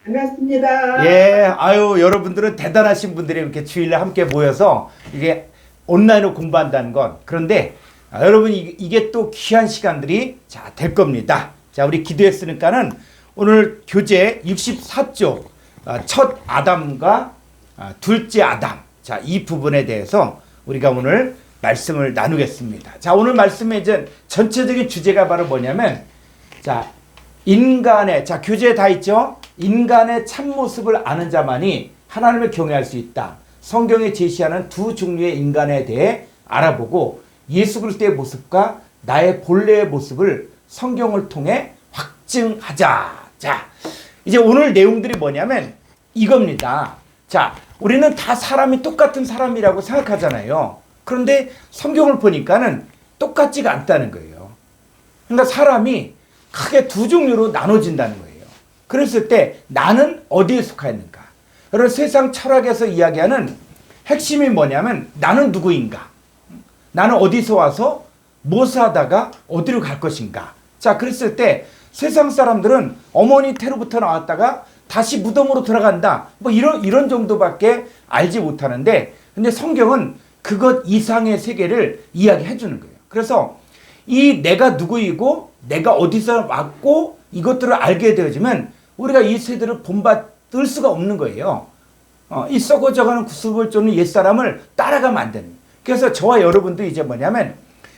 반갑습니다. 예, 아유, 여러분들은 대단하신 분들이 이렇게 주일날 함께 모여서 이게 온라인으로 공부한다는 건. 그런데 여러분 이게 또 귀한 시간들이 자, 될 겁니다. 자, 우리 기도했으니까는 오늘 교재 64쪽 첫 아담과 둘째 아담. 자, 이 부분에 대해서 우리가 오늘 말씀을 나누겠습니다. 자, 오늘 말씀의 이제 전체적인 주제가 바로 뭐냐면 자, 인간의 자, 교재에 다 있죠? 인간의 참모습을 아는 자만이 하나님을 경외할 수 있다. 성경에 제시하는 두 종류의 인간에 대해 알아보고 예수 그리스도의 모습과 나의 본래의 모습을 성경을 통해 확증하자. 자, 이제 오늘 내용들이 뭐냐면 이겁니다. 자, 우리는 다 사람이 똑같은 사람이라고 생각하잖아요. 그런데 성경을 보니까는 똑같지가 않다는 거예요. 그러니까 사람이 크게 두 종류로 나눠진다는 거예요. 그랬을 때 나는 어디에 속하였는가? 여러분 세상 철학에서 이야기하는 핵심이 뭐냐면 나는 누구인가? 나는 어디서 와서 무엇을 하다가 어디로 갈 것인가? 자, 그랬을 때 세상 사람들은 어머니 태로부터 나왔다가 다시 무덤으로 들어간다. 뭐 이런 정도밖에 알지 못하는데 근데 성경은 그것 이상의 세계를 이야기해 주는 거예요. 그래서 이 내가 누구이고 내가 어디서 왔고 이것들을 알게 되어지면 우리가 이 세대를 본받을 수가 없는 거예요. 이 썩어져가는 구습을 쫓는 옛사람을 따라가면 안 되는 거예요. 그래서 저와 여러분도 이제 뭐냐면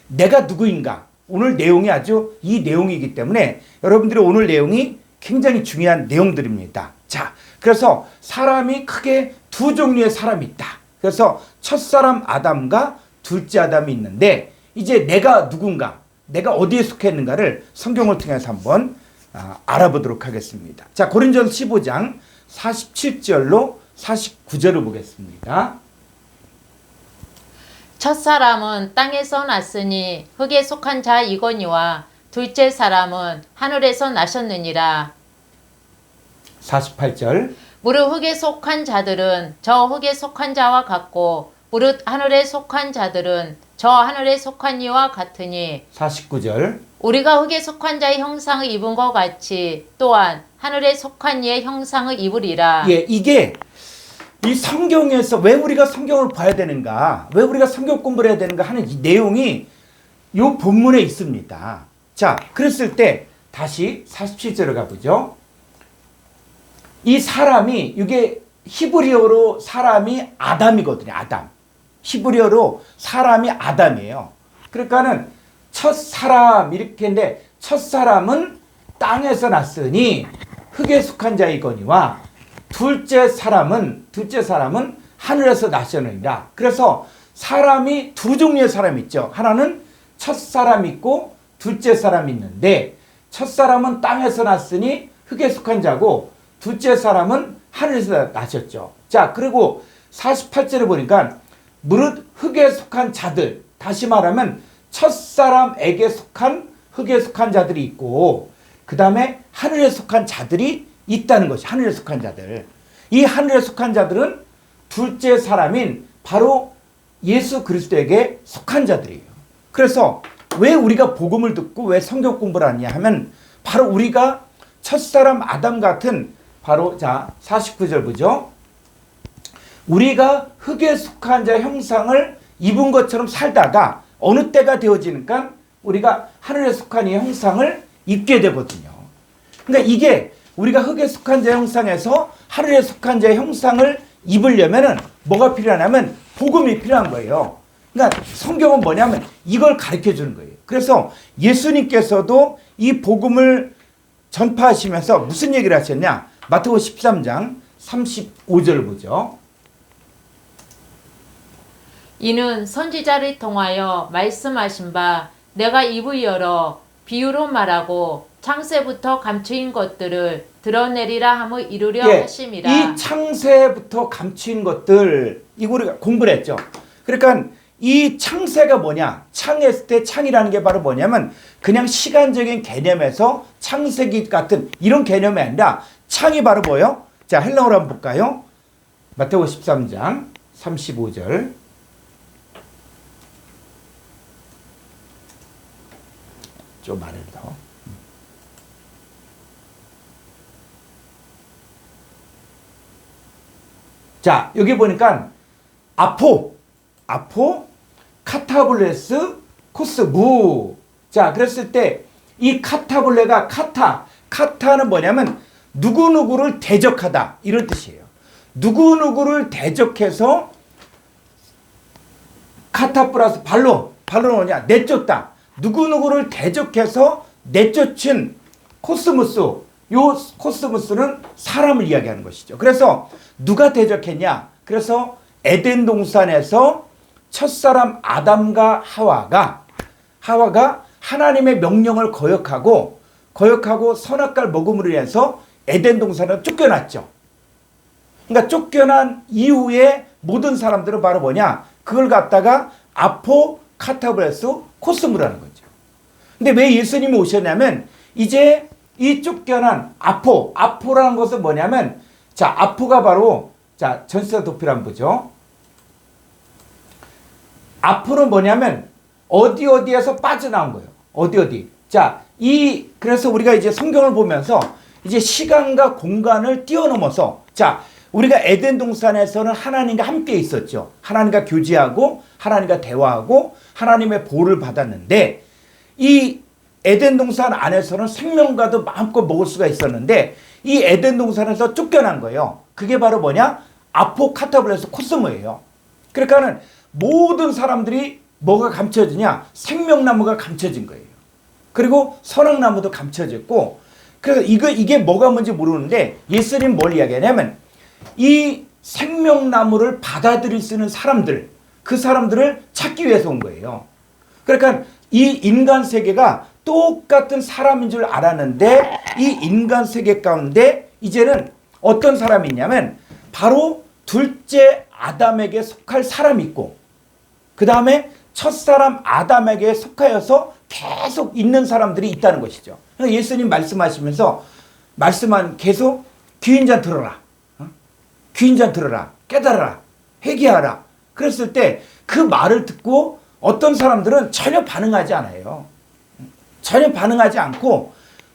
내가 누구인가 오늘 내용이 아주 이 내용이기 때문에 여러분들이 오늘 내용이 굉장히 중요한 내용들입니다. 자, 그래서 사람이 크게 두 종류의 사람이 있다. 그래서 첫사람 아담과 둘째 아담이 있는데 이제 내가 누군가 내가 어디에 속했는가를 성경을 통해서 한번 알아보도록 하겠습니다. 자, 고린도전서 15장 47절로 49절을 보겠습니다. 첫사람은 땅에서 났으니 흙에 속한 자이거니와 둘째 사람은 하늘에서 나셨느니라. 48절. 무릇 흙에 속한 자들은 저 흙에 속한 자와 같고 무릇 하늘에 속한 자들은 저 하늘에 속한 이와 같으니 49절. 우리가 흙에 속한 자의 형상을 입은 것 같이 또한 하늘에 속한 이의 형상을 입으리라. 예, 이게 이 성경에서 왜 우리가 성경을 봐야 되는가, 왜 우리가 성경 공부를 해야 되는가 하는 이 내용이 이 본문에 있습니다. 자, 그랬을 때 다시 47절을 가보죠. 이 사람이 이게 히브리어로 사람이 아담이거든요. 아담. 히브리어로 사람이 아담이에요. 그러니까는 첫 사람 이렇게 했는데 첫 사람은 땅에서 났으니 흙에 속한 자이거니와 둘째 사람은 하늘에서 나셨느니라. 그래서 사람이 두 종류의 사람이 있죠. 하나는 첫 사람이 있고 둘째 사람이 있는데 첫 사람은 땅에서 났으니 흙에 속한 자고 둘째 사람은 하늘에서 나셨죠. 자, 그리고 48절에 보니까 무릇 흙에 속한 자들, 다시 말하면 첫사람에게 속한 흙에 속한 자들이 있고 그 다음에 하늘에 속한 자들이 있다는 것이 하늘에 속한 자들. 이 하늘에 속한 자들은 둘째 사람인 바로 예수 그리스도에게 속한 자들이에요. 그래서 왜 우리가 복음을 듣고 왜 성경 공부를 하냐 하면 바로 우리가 첫사람 아담 같은 바로 자 49절 보죠. 우리가 흙에 속한 자 형상을 입은 것처럼 살다가 어느 때가 되어지니까 우리가 하늘에 속한 이 형상을 입게 되거든요. 그러니까 이게 우리가 흙에 속한 자 형상에서 하늘에 속한 자의 형상을 입으려면은 뭐가 필요하냐면 복음이 필요한 거예요. 그러니까 성경은 뭐냐면 이걸 가르쳐 주는 거예요. 그래서 예수님께서도 이 복음을 전파하시면서 무슨 얘기를 하셨냐? 마태복음 13장 35절을 보죠. 이는 선지자를 통하여 말씀하신 바 내가 입을 열어 비유로 말하고 창세부터 감추인 것들을 드러내리라 함을 이루려 하심이라. 이 창세부터 감추인 것들 이거 우리가 공부를 했죠. 그러니까 이 창세가 뭐냐? 창했을 때 창이라는 게 바로 뭐냐면 그냥 시간적인 개념에서 창세기 같은 이런 개념이 아니라 창이 바로 뭐예요? 자, 헬라어로 한번 볼까요? 마태복음 13장 35절. 좀 아래로 더. 자, 여기 보니까 아포, 카타블레스, 코스무. 자, 그랬을 때 이 카타블레가 카타는 뭐냐면 누구누구를 대적하다 이런 뜻이에요. 누구누구를 대적해서 카타 플러스 발로는 뭐냐? 내쫓다. 누구누구를 대적해서 내쫓은 코스무스. 요 코스무스는 사람을 이야기하는 것이죠. 그래서 누가 대적했냐? 그래서 에덴 동산에서 첫사람 아담과 하와가 하나님의 명령을 거역하고 선악과를 먹음으로 인해서 에덴 동산을 쫓겨났죠. 그러니까 쫓겨난 이후에 모든 사람들은 바로 뭐냐? 그걸 갖다가 아포 카타브레스 코스무라는 거죠. 근데 왜 예수님이 오셨냐면 이제 이 쫓겨난 아포라는 것은 뭐냐면 자, 아포가 바로 자, 전시사 도피를 한번 보죠. 아포는 뭐냐면 어디에서 빠져나온 거예요. 어디. 자, 그래서 우리가 이제 성경을 보면서 이제 시간과 공간을 뛰어넘어서 자, 우리가 에덴 동산에서는 하나님과 함께 있었죠. 하나님과 교제하고 하나님과 대화하고 하나님의 보호를 받았는데 이 에덴 동산 안에서는 생명과도 마음껏 먹을 수가 있었는데 이 에덴 동산에서 쫓겨난 거예요. 그게 바로 뭐냐? 아포카타블레스 코스모예요. 그러니까는 모든 사람들이 뭐가 감춰지냐? 생명나무가 감춰진 거예요. 그리고 선악나무도 감춰졌고 그래서 이게 뭐가 뭔지 모르는데 예수님 뭘 이야기하냐면 이 생명나무를 받아들일 수 있는 사람들, 그 사람들을 찾기 위해서 온 거예요. 그러니까 이 인간 세계가 똑같은 사람인 줄 알았는데 이 인간 세계 가운데 이제는 어떤 사람이 있냐면 바로 둘째 아담에게 속할 사람이 있고 그 다음에 첫사람 아담에게 속하여서 계속 있는 사람들이 있다는 것이죠. 예수님 말씀하시면서 계속 귀인 자 들어라. 귀인 자 들어라. 깨달아라. 회개하라. 그랬을 때 그 말을 듣고 어떤 사람들은 전혀 반응하지 않아요. 전혀 반응하지 않고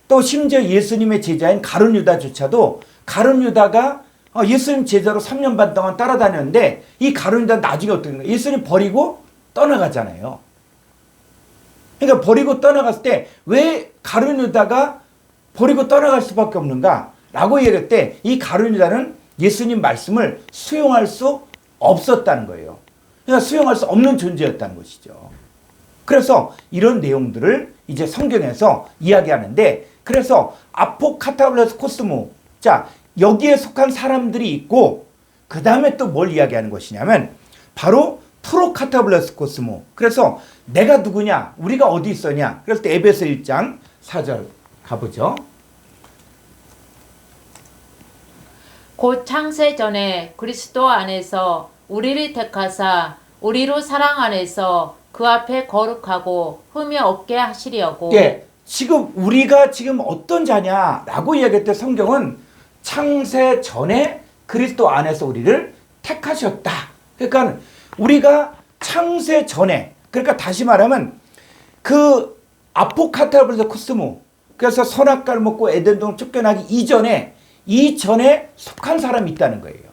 또 심지어 예수님의 제자인 가룟 유다조차도 가룟 유다가 예수님 제자로 3년 반 동안 따라다녔는데 이 가룟 유다 나중에 어떻게 된가? 예수님 버리고 떠나가잖아요. 그러니까 버리고 떠나갔을 때 왜 가룟 유다가 버리고 떠나갈 수밖에 없는가? 라고 얘기할 때 이 가룟 유다는 예수님 말씀을 수용할 수 없었다는 거예요. 그러니까 수용할 수 없는 존재였다는 것이죠. 그래서 이런 내용들을 이제 성경에서 이야기하는데 그래서 아포카타블레스 코스모 자 여기에 속한 사람들이 있고 그 다음에 또 뭘 이야기하는 것이냐면 바로 프로카타블레스 코스모 그래서 내가 누구냐 우리가 어디 있었냐 그럴 때 에베소 1장 4절 가보죠. 곧 창세 전에 그리스도 안에서 우리를 택하사 우리로 사랑 안에서 그 앞에 거룩하고 흠이 없게 하시려고. 예, 지금 우리가 지금 어떤 자냐라고 이야기할 때 성경은 창세 전에 그리스도 안에서 우리를 택하셨다. 그러니까 우리가 창세 전에 그러니까 다시 말하면 그 아포카타블레스 코스모 그래서 선악과를 먹고 에덴동 쫓겨나기 이전에 속한 사람이 있다는 거예요.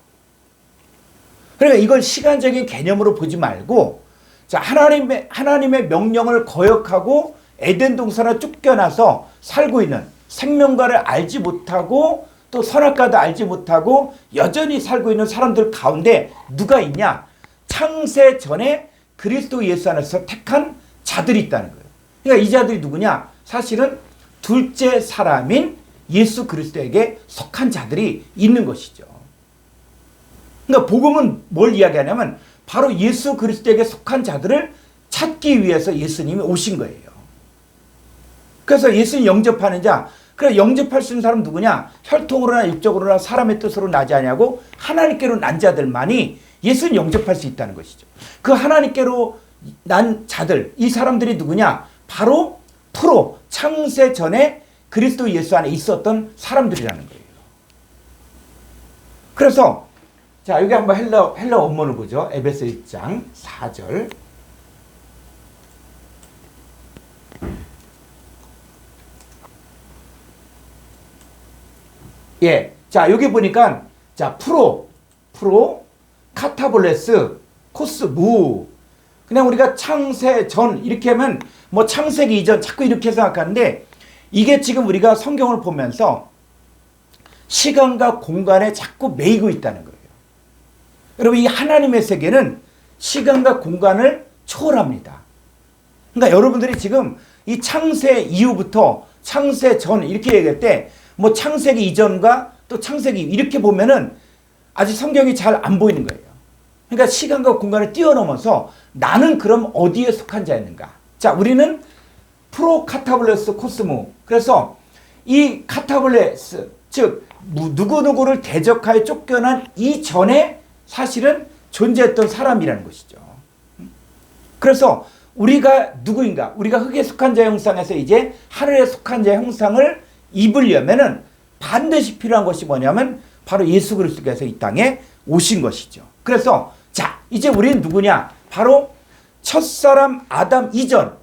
그러니까 이걸 시간적인 개념으로 보지 말고 자 하나님의 명령을 거역하고 에덴 동산에 쫓겨나서 살고 있는 생명과를 알지 못하고 또 선악과도 알지 못하고 여전히 살고 있는 사람들 가운데 누가 있냐? 창세 전에 그리스도 예수 안에서 택한 자들이 있다는 거예요. 그러니까 이 자들이 누구냐? 사실은 둘째 사람인 예수 그리스도에게 속한 자들이 있는 것이죠. 그러니까 복음은 뭘 이야기하냐면 바로 예수 그리스도에게 속한 자들을 찾기 위해서 예수님이 오신 거예요. 그래서 예수님 영접하는 자, 그래 영접할 수 있는 사람은 누구냐? 혈통으로나 육적으로나 사람의 뜻으로 나지 아니하고 하나님께로 난 자들만이 예수님 영접할 수 있다는 것이죠. 그 하나님께로 난 자들, 이 사람들이 누구냐? 바로 창세 전에 그리스도 예수 안에 있었던 사람들이라는 거예요. 그래서 자 여기 한번 헬라 원문을 보죠. 에베소 1장 4절. 예, 자 여기 보니까 자 프로 카타볼레스, 코스무. 그냥 우리가 창세 전 이렇게 하면 뭐 창세기 이전 자꾸 이렇게 생각하는데 이게 지금 우리가 성경을 보면서 시간과 공간에 자꾸 매이고 있다는 거예요. 여러분 이 하나님의 세계는 시간과 공간을 초월합니다. 그러니까 여러분들이 지금 이 창세 이후부터 창세 전 이렇게 얘기할 때 뭐 창세기 이전과 또 창세기 이렇게 보면은 아직 성경이 잘 안 보이는 거예요. 그러니까 시간과 공간을 뛰어넘어서 나는 그럼 어디에 속한 자였는가? 자, 우리는 프로카타블레스 코스모. 그래서 이 카타블레스, 즉 누구누구를 대적하여 쫓겨난 이전에 사실은 존재했던 사람이라는 것이죠. 그래서 우리가 누구인가? 우리가 흙에 속한 자 형상에서 이제 하늘에 속한 자 형상을 입으려면은 반드시 필요한 것이 뭐냐면 바로 예수 그리스도께서 이 땅에 오신 것이죠. 그래서 자, 이제 우리는 누구냐? 바로 첫사람 아담 이전.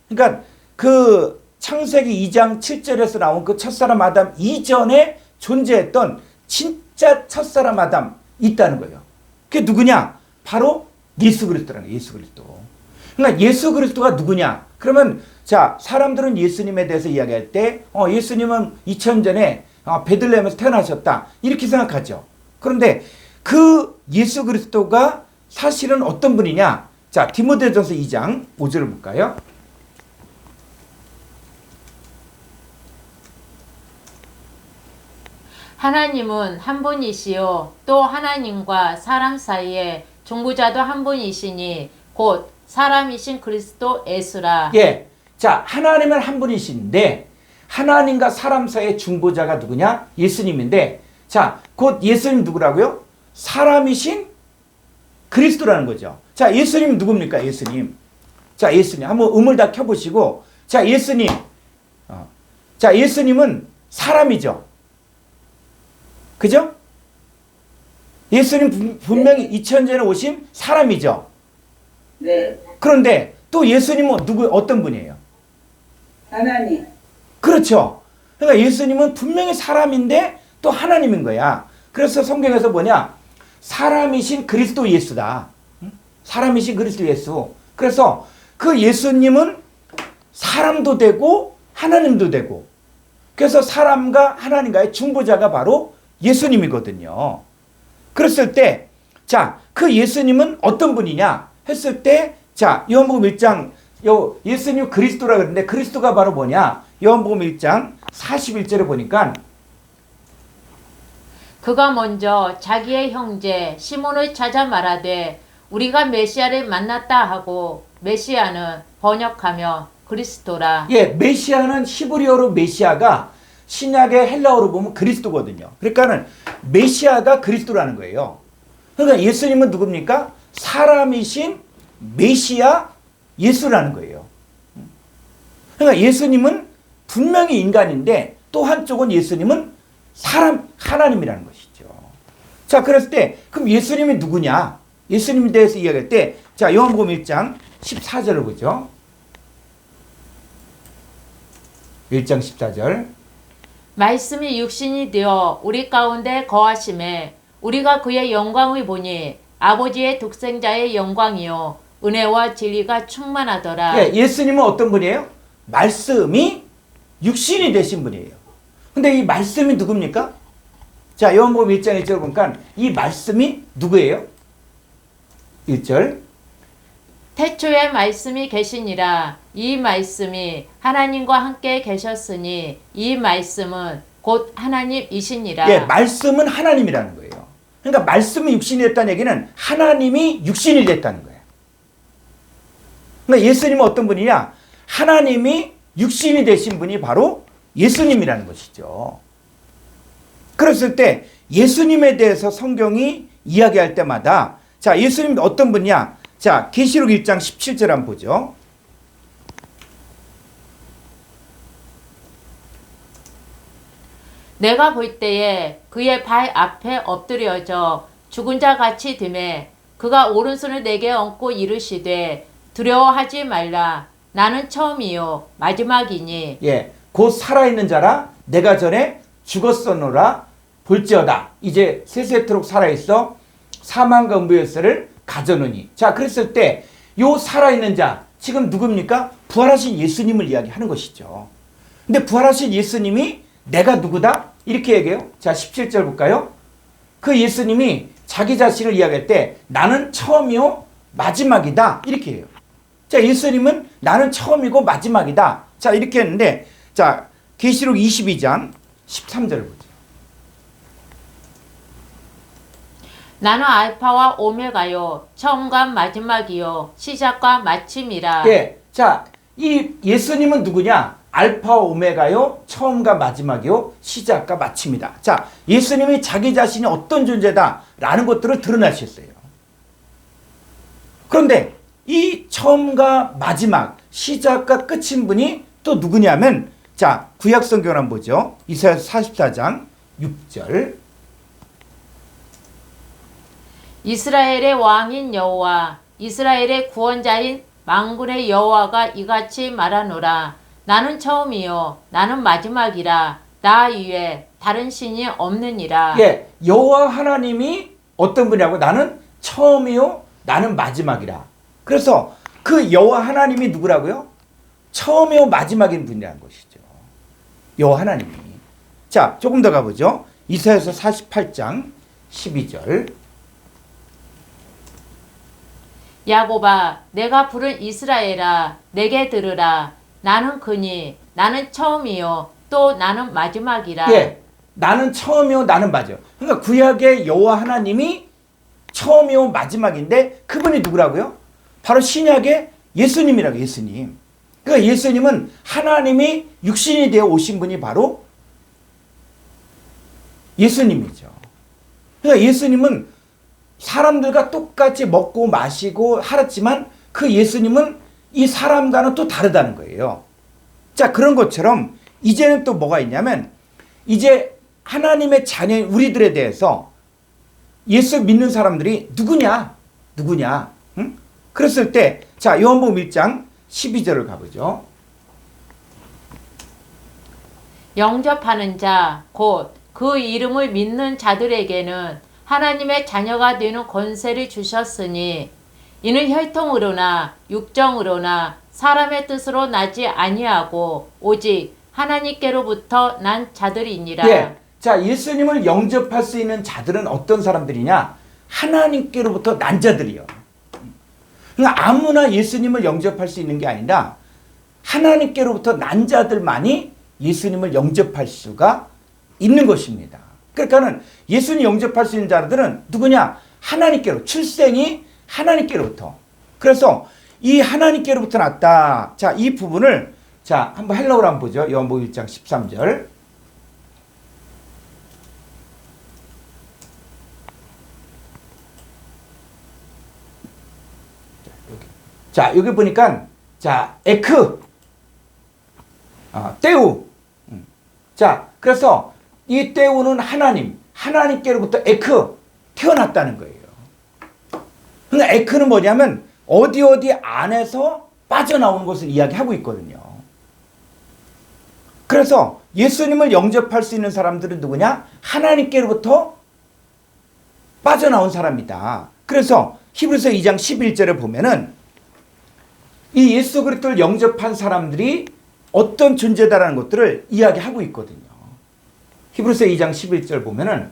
그러니까 그 창세기 2장 7절에서 나온 그 첫사람 아담 이전에 존재했던 진짜 첫사람 아담 있다는 거예요. 그게 누구냐? 바로 예수 그리스도라는 거예요. 예수 그리스도. 그러니까 예수 그리스도가 누구냐? 그러면 자, 사람들은 예수님에 대해서 이야기할 때 예수님은 2000년 전에 베들레헴에서 태어나셨다. 이렇게 생각하죠. 그런데 그 예수 그리스도가 사실은 어떤 분이냐? 자, 디모데전서 2장 5절을 볼까요? 하나님은 한 분이시요 또 하나님과 사람 사이에 중보자도 한 분이시니 곧 사람이신 그리스도 예수라. 예. 자, 하나님은 한 분이신데 하나님과 사람 사이의 중보자가 누구냐? 예수님인데 자, 곧 예수님 누구라고요? 사람이신 그리스도라는 거죠. 자, 예수님 누굽니까? 예수님. 자, 예수님 한번 음을 다 켜보시고 자, 예수님. 자, 예수님은 사람이죠. 그죠? 예수님 분명히 2000년 전에 오신 사람이죠. 네. 그런데 또 예수님은 어떤 분이에요? 하나님. 그렇죠. 그러니까 예수님은 분명히 사람인데 또 하나님인 거야. 그래서 성경에서 뭐냐? 사람이신 그리스도 예수다. 사람이신 그리스도 예수. 그래서 그 예수님은 사람도 되고 하나님도 되고 그래서 사람과 하나님과의 중보자가 바로 예수님이거든요. 그랬을 때 자, 그 예수님은 어떤 분이냐 했을 때 자, 요한복음 1장 예수님 그리스도라 그러는데 그리스도가 바로 뭐냐? 요한복음 1장 41절에 보니까 그가 먼저 자기의 형제 시몬을 찾아 말하되 우리가 메시아를 만났다 하고 메시아는 번역하며 그리스도라. 예, 메시아는 히브리어로 메시아가 신약의 헬라어로 보면 그리스도거든요. 그러니까는 메시아가 그리스도라는 거예요. 그러니까 예수님은 누굽니까? 사람이신 메시아 예수라는 거예요. 그러니까 예수님은 분명히 인간인데 또 한쪽은 예수님은 사람 하나님이라는 것이죠. 자, 그랬을 때 그럼 예수님이 누구냐? 예수님에 대해서 이야기할 때 자, 요한복음 1장 14절을 보죠. 1장 14절. 말씀이 육신이 되어 우리 가운데 거하심에 우리가 그의 영광을 보니 아버지의 독생자의 영광이요 은혜와 진리가 충만하더라. 예, 예수님은 어떤 분이에요? 말씀이 육신이 되신 분이에요. 근데 이 말씀이 누굽니까? 자, 요한복음 1장 1절 보니까 이 말씀이 누구예요? 1절. 태초에 말씀이 계시니라. 이 말씀이 하나님과 함께 계셨으니 이 말씀은 곧 하나님이시니라. 예, 말씀은 하나님이라는 거예요. 그러니까 말씀이 육신이 됐다는 얘기는 하나님이 육신이 됐다는 거예요. 그러니까 예수님은 어떤 분이냐? 하나님이 육신이 되신 분이 바로 예수님이라는 것이죠. 그랬을 때 예수님에 대해서 성경이 이야기할 때마다 자, 예수님 어떤 분이냐? 자, 계시록 1장 17절 한번 보죠. 내가 볼 때에 그의 발 앞에 엎드려져 죽은 자 같이 됨에 그가 오른손을 내게 얹고 이르시되 두려워하지 말라. 나는 처음이요 마지막이니. 예, 곧 살아있는 자라 내가 전에 죽었었노라 볼지어다. 이제 세세토록 살아있어 사망과 음부 열쇠를 가져노니. 자, 그랬을 때 요 살아있는 자 지금 누굽니까? 부활하신 예수님을 이야기하는 것이죠. 근데 부활하신 예수님이 내가 누구다? 이렇게 얘기해요. 자, 17절 볼까요? 그 예수님이 자기 자신을 이야기할 때 나는 처음이요 마지막이다 이렇게 해요. 자, 예수님은 나는 처음이고 마지막이다. 자, 이렇게 했는데, 자, 계시록 22장 13절을 보죠. 나는 알파와 오메가요 처음과 마지막이요 시작과 마침이라. 예. 자, 이 예수님은 누구냐? 알파 오메가요 처음과 마지막이요 시작과 마침이다. 자, 예수님이 자기 자신이 어떤 존재다라는 것들을 드러나셨어요. 그런데 이 처음과 마지막, 시작과 끝인 분이 또 누구냐면, 자, 구약 성경을 한번 보죠. 이사야서 44장 6절. 이스라엘의 왕인 여호와 이스라엘의 구원자인 만군의 여호와가 이같이 말하노라. 나는 처음이요 나는 마지막이라. 나 이외에 다른 신이 없느니라. 예, 여호와 하나님이 어떤 분이라고? 나는 처음이요 나는 마지막이라. 그래서 그 여호와 하나님이 누구라고요? 처음이요 마지막인 분이라는 것이죠. 여호와 하나님이. 자, 조금 더 가보죠. 이사야서 48장 12절. 야곱아 내가 부른 이스라엘아 내게 들으라. 나는 그니 나는 처음이요 또 나는 마지막이라. 예, 나는 처음이요 나는 마지막. 그러니까 구약의 여호와 하나님이 처음이요 마지막인데 그분이 누구라고요? 바로 신약의 예수님이라고. 예수님. 그러니까 예수님은 하나님이 육신이 되어 오신 분이 바로 예수님이죠. 그러니까 예수님은 사람들과 똑같이 먹고 마시고 살았지만 그 예수님은 이 사람과는 또 다르다는 거예요. 자, 그런 것처럼 이제는 또 뭐가 있냐면, 이제 하나님의 자녀인 우리들에 대해서 예수 믿는 사람들이 누구냐? 응? 그랬을 때, 자, 요한복음 1장 12절을 가보죠. 영접하는 자 곧 그 이름을 믿는 자들에게는 하나님의 자녀가 되는 권세를 주셨으니 이는 혈통으로나 육정으로나 사람의 뜻으로 나지 아니하고 오직 하나님께로부터 난 자들이니라. 예. 자, 예수님을 영접할 수 있는 자들은 어떤 사람들이냐? 하나님께로부터 난 자들이요. 그러니까 아무나 예수님을 영접할 수 있는 게 아니라 하나님께로부터 난 자들만이 예수님을 영접할 수가 있는 것입니다. 그러니까는 예수님 영접할 수 있는 자들은 누구냐? 하나님께로, 출생이 하나님께로부터. 그래서 이 하나님께로부터 났다. 자, 이 부분을 자, 한번 헬라어로 한번 보죠. 요한복음 1장 13절. 자, 여기 보니까 자, 에크. 떼우. 자, 그래서 이 떼우는 하나님께로부터 에크, 태어났다는 거예요. 그러니까 에크는 뭐냐면 어디 안에서 빠져나오는 것을 이야기하고 있거든요. 그래서 예수님을 영접할 수 있는 사람들은 누구냐? 하나님께로부터 빠져나온 사람이다. 그래서 히브리서 2장 11절에 보면은 이 예수 그리스도를 영접한 사람들이 어떤 존재다라는 것들을 이야기하고 있거든요. 히브리서 2장 11절 보면은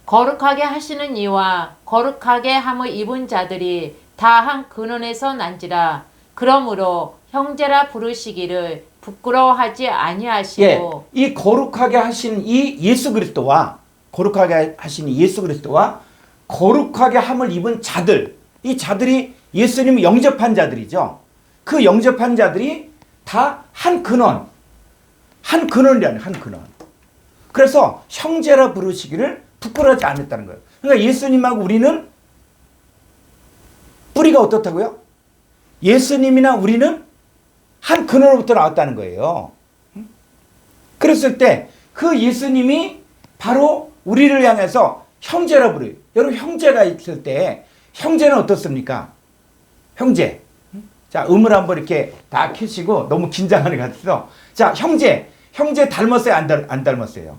거룩하게 하시는 이와 거룩하게 함을 입은 자들이 다 한 근원에서 난지라. 그러므로 형제라 부르시기를 부끄러워하지 아니하시고. 예, 이 거룩하게 하신 이 예수 그리스도와 거룩하게 하신 예수 그리스도와 거룩하게 함을 입은 자들, 이 자들이 예수님을 영접한 자들이죠. 그 영접한 자들이 다 한 근원이라는 한 근원. 그래서 형제라 부르시기를 부끄러워하지 않았다는 거예요. 그러니까 예수님하고 우리는 뿌리가 어떻다고요? 예수님이나 우리는 한 근원으로부터 나왔다는 거예요. 그랬을 때 그 예수님이 바로 우리를 향해서 형제라 부르요. 여러분, 형제가 있을 때 형제는 어떻습니까? 형제. 자, 음을 한번 이렇게 다 켜시고 너무 긴장하는 것 같아서. 자, 형제 닮았어요? 안 닮았어요?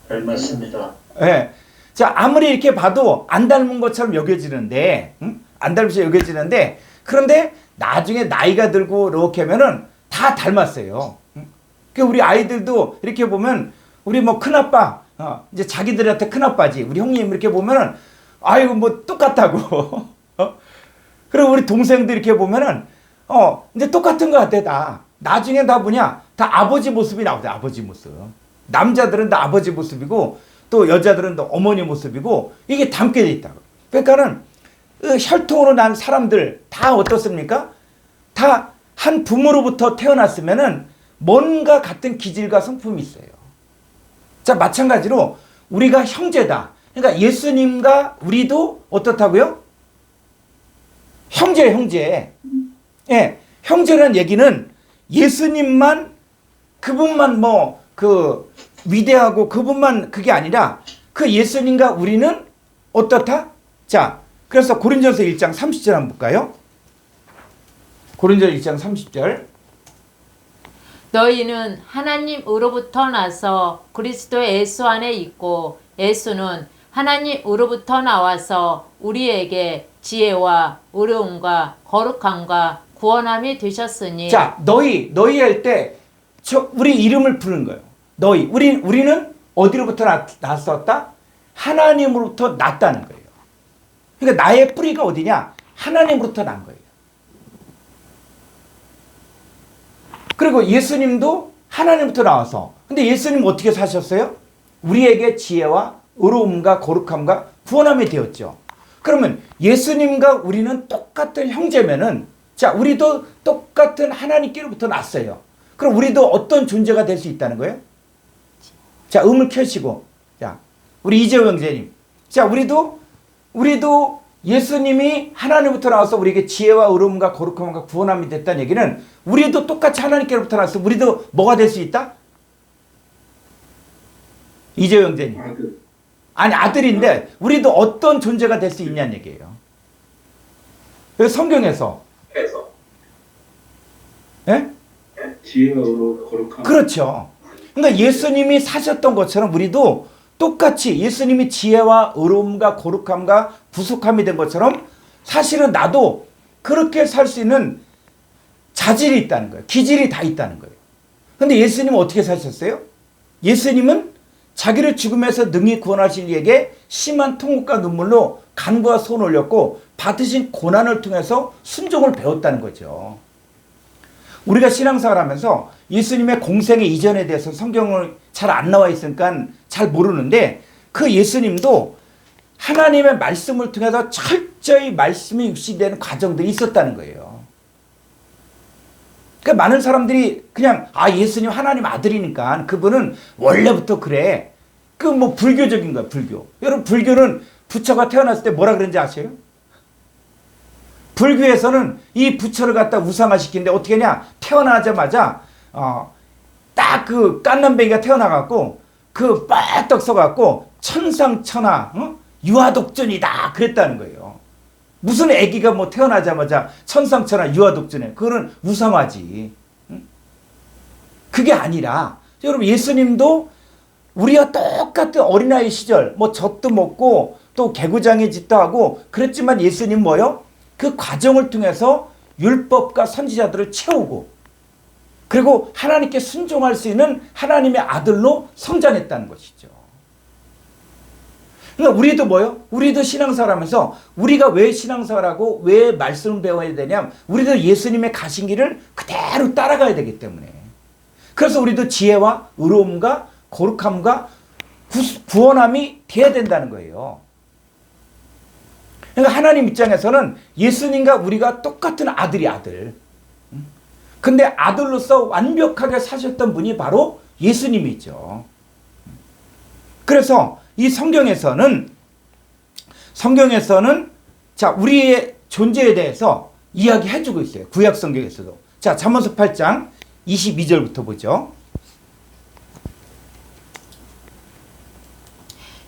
닮았습니다. 예. 자, 아무리 이렇게 봐도 안 닮은 것처럼 여겨지는데, 안 닮으셔 여겨지는데, 그런데 나중에 나이가 들고 이렇게 하면은 다 닮았어요. 그 우리 아이들도 이렇게 보면 우리 뭐 큰아빠, 이제 자기들한테 큰아빠지. 우리 형님 이렇게 보면은 아이고 뭐 똑같다고. 그리고 우리 동생들 이렇게 보면은 이제 똑같은 것 같아 다. 나중에 다 뭐냐? 다 아버지 모습이 나오대. 아버지 모습. 남자들은 다 아버지 모습이고 또 여자들은 또 어머니 모습이고 이게 담게 돼 있다고. 그러니까는 혈통으로 난 사람들 다 어떻습니까? 다 한 부모로부터 태어났으면은 뭔가 같은 기질과 성품이 있어요. 자, 마찬가지로 우리가 형제다. 그러니까 예수님과 우리도 어떻다고요? 형제. 예, 형제라는 얘기는 예수님만 그분만 뭐 그 위대하고 그분만 그게 아니라 그 예수님과 우리는 어떻다? 자, 그래서 고린도전서 1장 30절 한번 볼까요? 고린도전서 1장 30절. 너희는 하나님으로부터 나서 그리스도 예수 안에 있고 예수는 하나님으로부터 나와서 우리에게 지혜와 의로움과 거룩함과 구원함이 되셨으니. 자, 너희 할 때 우리 이름을 부르는 거예요. 너희. 우리는 어디로부터 났었다? 하나님으로부터 났다는 거예요. 그러니까 나의 뿌리가 어디냐? 하나님으로부터 난 거예요. 그리고 예수님도 하나님부터 나와서. 근데 예수님 어떻게 사셨어요? 우리에게 지혜와 의로움과 거룩함과 구원함이 되었죠. 그러면 예수님과 우리는 똑같은 형제면은, 자, 우리도 똑같은 하나님께로부터 났어요. 그럼 우리도 어떤 존재가 될 수 있다는 거예요? 자, 음을 켜시고. 자, 우리 이재호 형제님. 자, 우리도 예수님이 하나님부터 나와서 우리에게 지혜와 의로움과 거룩함과 구원함이 됐다는 얘기는 우리도 똑같이 하나님께로부터 나와서 우리도 뭐가 될 수 있다? 이재호 형제님. 아니, 아들인데 우리도 어떤 존재가 될 수 있냐는 얘기예요. 그래서 성경에서. 예? 지혜와 거룩함. 그렇죠. 그러니까 예수님이 사셨던 것처럼 우리도 똑같이 예수님이 지혜와 의로움과 거룩함과 부속함이 된 것처럼 사실은 나도 그렇게 살 수 있는 자질이 있다는 거예요. 기질이 다 있다는 거예요. 그런데 예수님은 어떻게 사셨어요? 예수님은 자기를 죽음에서 능히 구원하실 이에게 심한 통곡과 눈물로 간구와 손을 올렸고 받으신 고난을 통해서 순종을 배웠다는 거죠. 우리가 신앙생활 하면서 예수님의 공생의 이전에 대해서 성경을 잘 안 나와 있으니까 잘 모르는데 그 예수님도 하나님의 말씀을 통해서 철저히 말씀이 육신되는 과정들이 있었다는 거예요. 그러니까 많은 사람들이 그냥 예수님 하나님 아들이니까 그분은 원래부터 그래. 그 뭐 불교적인 거야, 불교. 여러분 불교는 부처가 태어났을 때 뭐라 그런지 아세요? 불교에서는 이 부처를 갖다 우상화시키는데 어떻게 하냐? 태어나자마자 딱 그 깐난뱅이가 태어나갖고 그 뻘떡 써갖고 천상천하 유아독존이다 그랬다는 거예요. 무슨 애기가 뭐 태어나자마자 천상천하 유아독존해? 그거는 우상화지. 그게 아니라 여러분 예수님도 우리와 똑같은 어린아이 시절 뭐 젖도 먹고 또 개구장의 짓도 하고 그랬지만 예수님 뭐요? 그 과정을 통해서 율법과 선지자들을 채우고 그리고 하나님께 순종할 수 있는 하나님의 아들로 성장했다는 것이죠. 그러니까 우리도 뭐요? 우리도 신앙생활 하면서 우리가 왜 신앙생활하고 왜 말씀을 배워야 되냐면 우리도 예수님의 가신 길을 그대로 따라가야 되기 때문에. 그래서 우리도 지혜와 의로움과 거룩함과 구원함이 돼야 된다는 거예요. 그러니까 하나님 입장에서는 예수님과 우리가 똑같은 아들이 아들. 근데 아들로서 완벽하게 사셨던 분이 바로 예수님이죠. 그래서 이 성경에서는 자, 우리의 존재에 대해서 이야기해주고 있어요. 구약 성경에서도. 자, 잠언서 8장 22절부터 보죠.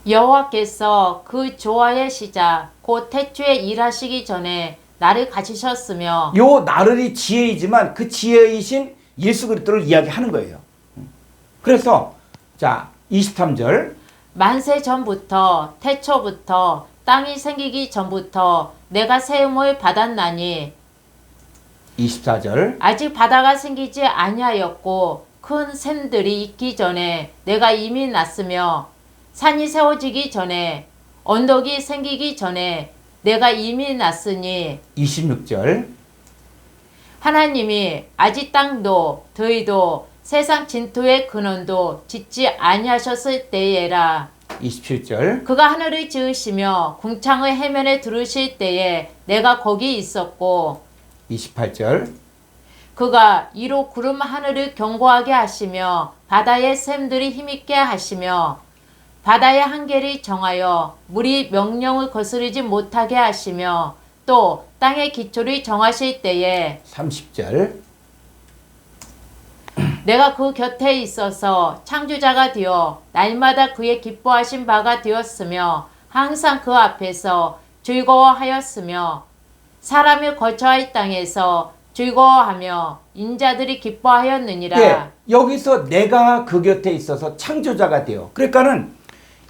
여호와께서 그 조화의 시작 곧 태초에 일하시기 전에 나를 가지셨으며. 요 나를이 지혜이지만 그 지혜이신 예수 그리스도를 이야기하는 거예요. 그래서 자 23절 만세 전부터 태초부터 땅이 생기기 전부터 내가 세움을 받았나니 24절. 아직 바다가 생기지 아니하였고 큰 샘들이 있기 전에 내가 이미 났으며 산이 세워지기 전에 언덕이 생기기 전에 내가 이미 났으니 26절. 하나님이 아직 땅도 더위도 세상 진토의 근원도 짓지 아니하셨을 때에라. 27절. 그가 하늘을 지으시며 궁창의 해면에 두르실 때에 내가 거기 있었고 28절. 그가 이로 구름 하늘을 견고하게 하시며 바다의 샘들이 힘있게 하시며 바다의 한계를 정하여 물이 명령을 거스르지 못하게 하시며 또 땅의 기초를 정하실 때에 30절. 내가 그 곁에 있어서 창조자가 되어 날마다 그의 기뻐하신 바가 되었으며 항상 그 앞에서 즐거워하였으며 사람이 거처할 땅에서 즐거워하며 인자들이 기뻐하였느니라. 예, 여기서 내가 그 곁에 있어서 창조자가 되어. 그러니까는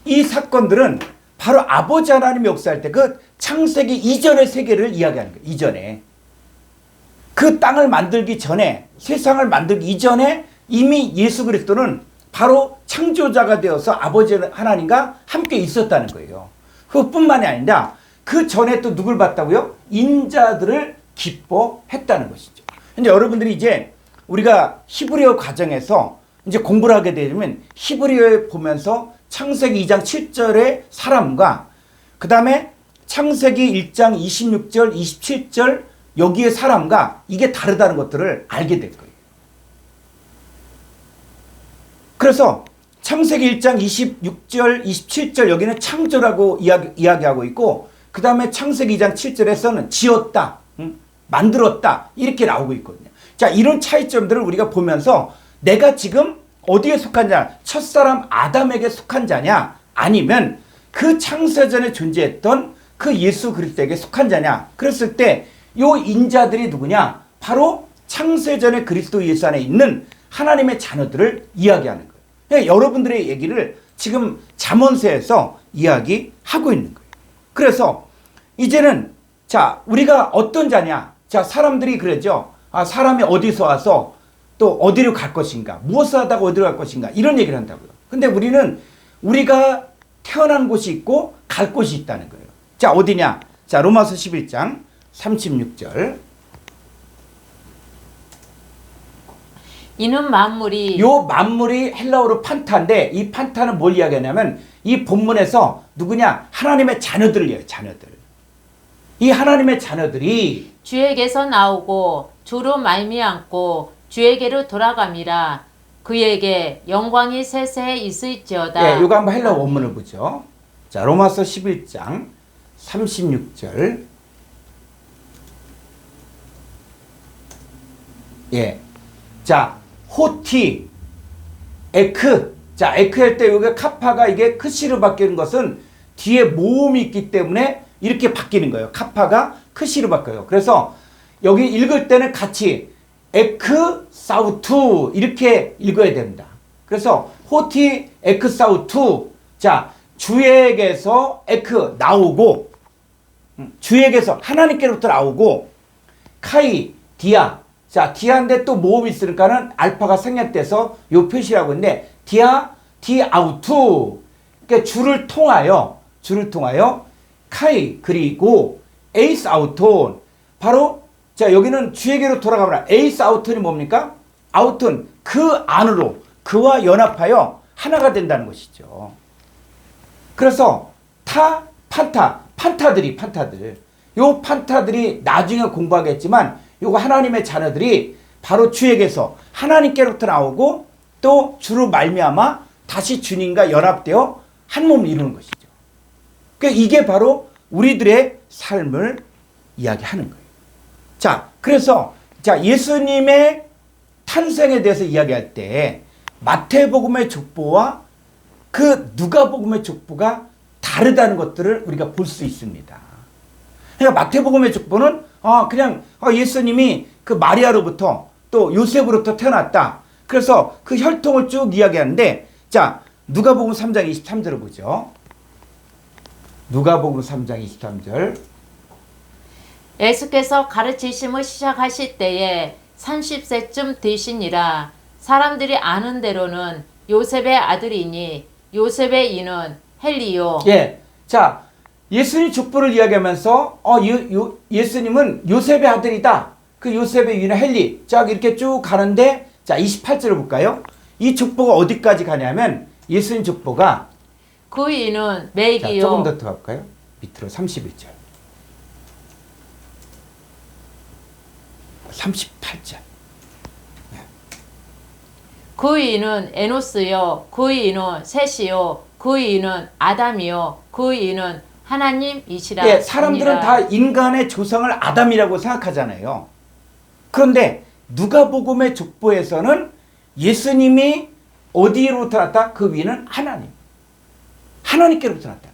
이 사건들은 바로 아버지 하나님이 역사할 때 그 창세기 이전의 세계를 이야기하는 거예요. 이전에. 그 땅을 만들기 전에, 세상을 만들기 이전에 이미 예수 그리스도는 바로 창조자가 되어서 아버지 하나님과 함께 있었다는 거예요. 그것뿐만이 아니라 그 전에 또 누굴 봤다고요? 인자들을 기뻐했다는 것이죠. 근데 여러분들이 이제 우리가 히브리어 과정에서 이제 공부를 하게 되면 히브리어에 보면서 창세기 2장 7절의 사람과 그 다음에 창세기 1장 26절, 27절 여기의 사람과 이게 다르다는 것들을 알게 될 거예요. 그래서 창세기 1장 26절, 27절 여기는 창조라고 이야기하고 있고 그 다음에 창세기 2장 7절에서는 지었다, 만들었다 이렇게 나오고 있거든요. 자, 이런 차이점들을 우리가 보면서 내가 지금 어디에 속한 자, 첫사람 아담에게 속한 자냐 아니면 그 창세전에 존재했던 그 예수 그리스도에게 속한 자냐 그랬을 때 요 인자들이 누구냐? 바로 창세전에 그리스도 예수 안에 있는 하나님의 자녀들을 이야기하는 거예요. 그러니까 여러분들의 얘기를 지금 잠언서에서 이야기하고 있는 거예요. 그래서 이제는 자, 우리가 어떤 자냐? 자, 사람들이 그러죠. 아, 사람이 어디서 와서 또 어디로 갈 것인가? 무엇을 하다가 어디로 갈 것인가? 이런 얘기를 한다고요. 근데 우리는 우리가 태어난 곳이 있고 갈 곳이 있다는 거예요. 자, 어디냐? 자, 로마서 11장 36절. 이는 만물이 요 만물이 헬라어로 판타인데 이 판타는 뭘 이야기하냐면 이 본문에서 누구냐? 하나님의 자녀들을 이야기해요. 자녀들. 이 하나님의 자녀들이 주에게서 나오고 주로 말미암고 주에게로 돌아감이라. 그에게 영광이 세세에 있을지어다. 예, 요거 한번 헬라어 원문을 보죠. 자, 로마서 11장 36절. 예. 자, 호티, 에크. 자, 에크 할 때 여기 카파가 이게 크시로 바뀌는 것은 뒤에 모음이 있기 때문에 이렇게 바뀌는 거예요. 카파가 크시로 바뀌어요. 그래서 여기 읽을 때는 같이 에크 사우투 이렇게 읽어야 됩니다. 그래서 호티 에크 사우투. 자, 주에게서 에크 나오고 주에게서 하나님께로부터 나오고 카이 디아. 자, 디아인데 또 모음이 있으니까는 알파가 생략돼서 요 표시라고 있는데 디아 디아우투. 그러니까 주를 통하여 카이 그리고 에이스 아우톤. 바로 자, 여기는 주에게로 돌아가면 에이스 아우톤이 뭡니까? 아우톤 그 안으로 그와 연합하여 하나가 된다는 것이죠. 그래서 판타들 요 판타들이 나중에 공부하겠지만 요거 하나님의 자녀들이 바로 주에게서 하나님께로부터 나오고 또 주로 말미암아 다시 주님과 연합되어 한 몸을 이루는 것이죠. 그러니까 이게 바로 우리들의 삶을 이야기하는 거예요. 자, 그래서 자, 예수님의 탄생에 대해서 이야기할 때 마태복음의 족보와 그 누가복음의 족보가 다르다는 것들을 우리가 볼 수 있습니다. 그러니까 마태복음의 족보는 그냥 예수님이 그 마리아로부터 또 요셉으로부터 태어났다. 그래서 그 혈통을 쭉 이야기하는데 자, 누가복음 3장 23절을 보죠. 누가복음 3장 23절. 예수께서 가르치심을 시작하실 때에 30세쯤 되시니라. 사람들이 아는 대로는 요셉의 아들이니 요셉의 이는 헬리요. 예. 자, 예수님 족보를 이야기하면서 예수님은 요셉의 아들이다. 그 요셉의 이는 헬리. 자, 이렇게 쭉 가는데 자, 28절을 볼까요? 이 족보가 어디까지 가냐면 예수님 족보가 그 이는 자, 메기요. 조금 더 들어갈까요? 밑으로 31절. 38절. 그 이는 에노스요. 그 이는 셋이요. 그 이는 아담이요. 그 이는 하나님이시라. 예, 사람들은 하니라. 다 인간의 조상을 아담이라고 생각하잖아요. 그런데 누가복음의 족보에서는 예수님이 어디로부터 났다? 그 위는 하나님. 하나님께로부터 났다.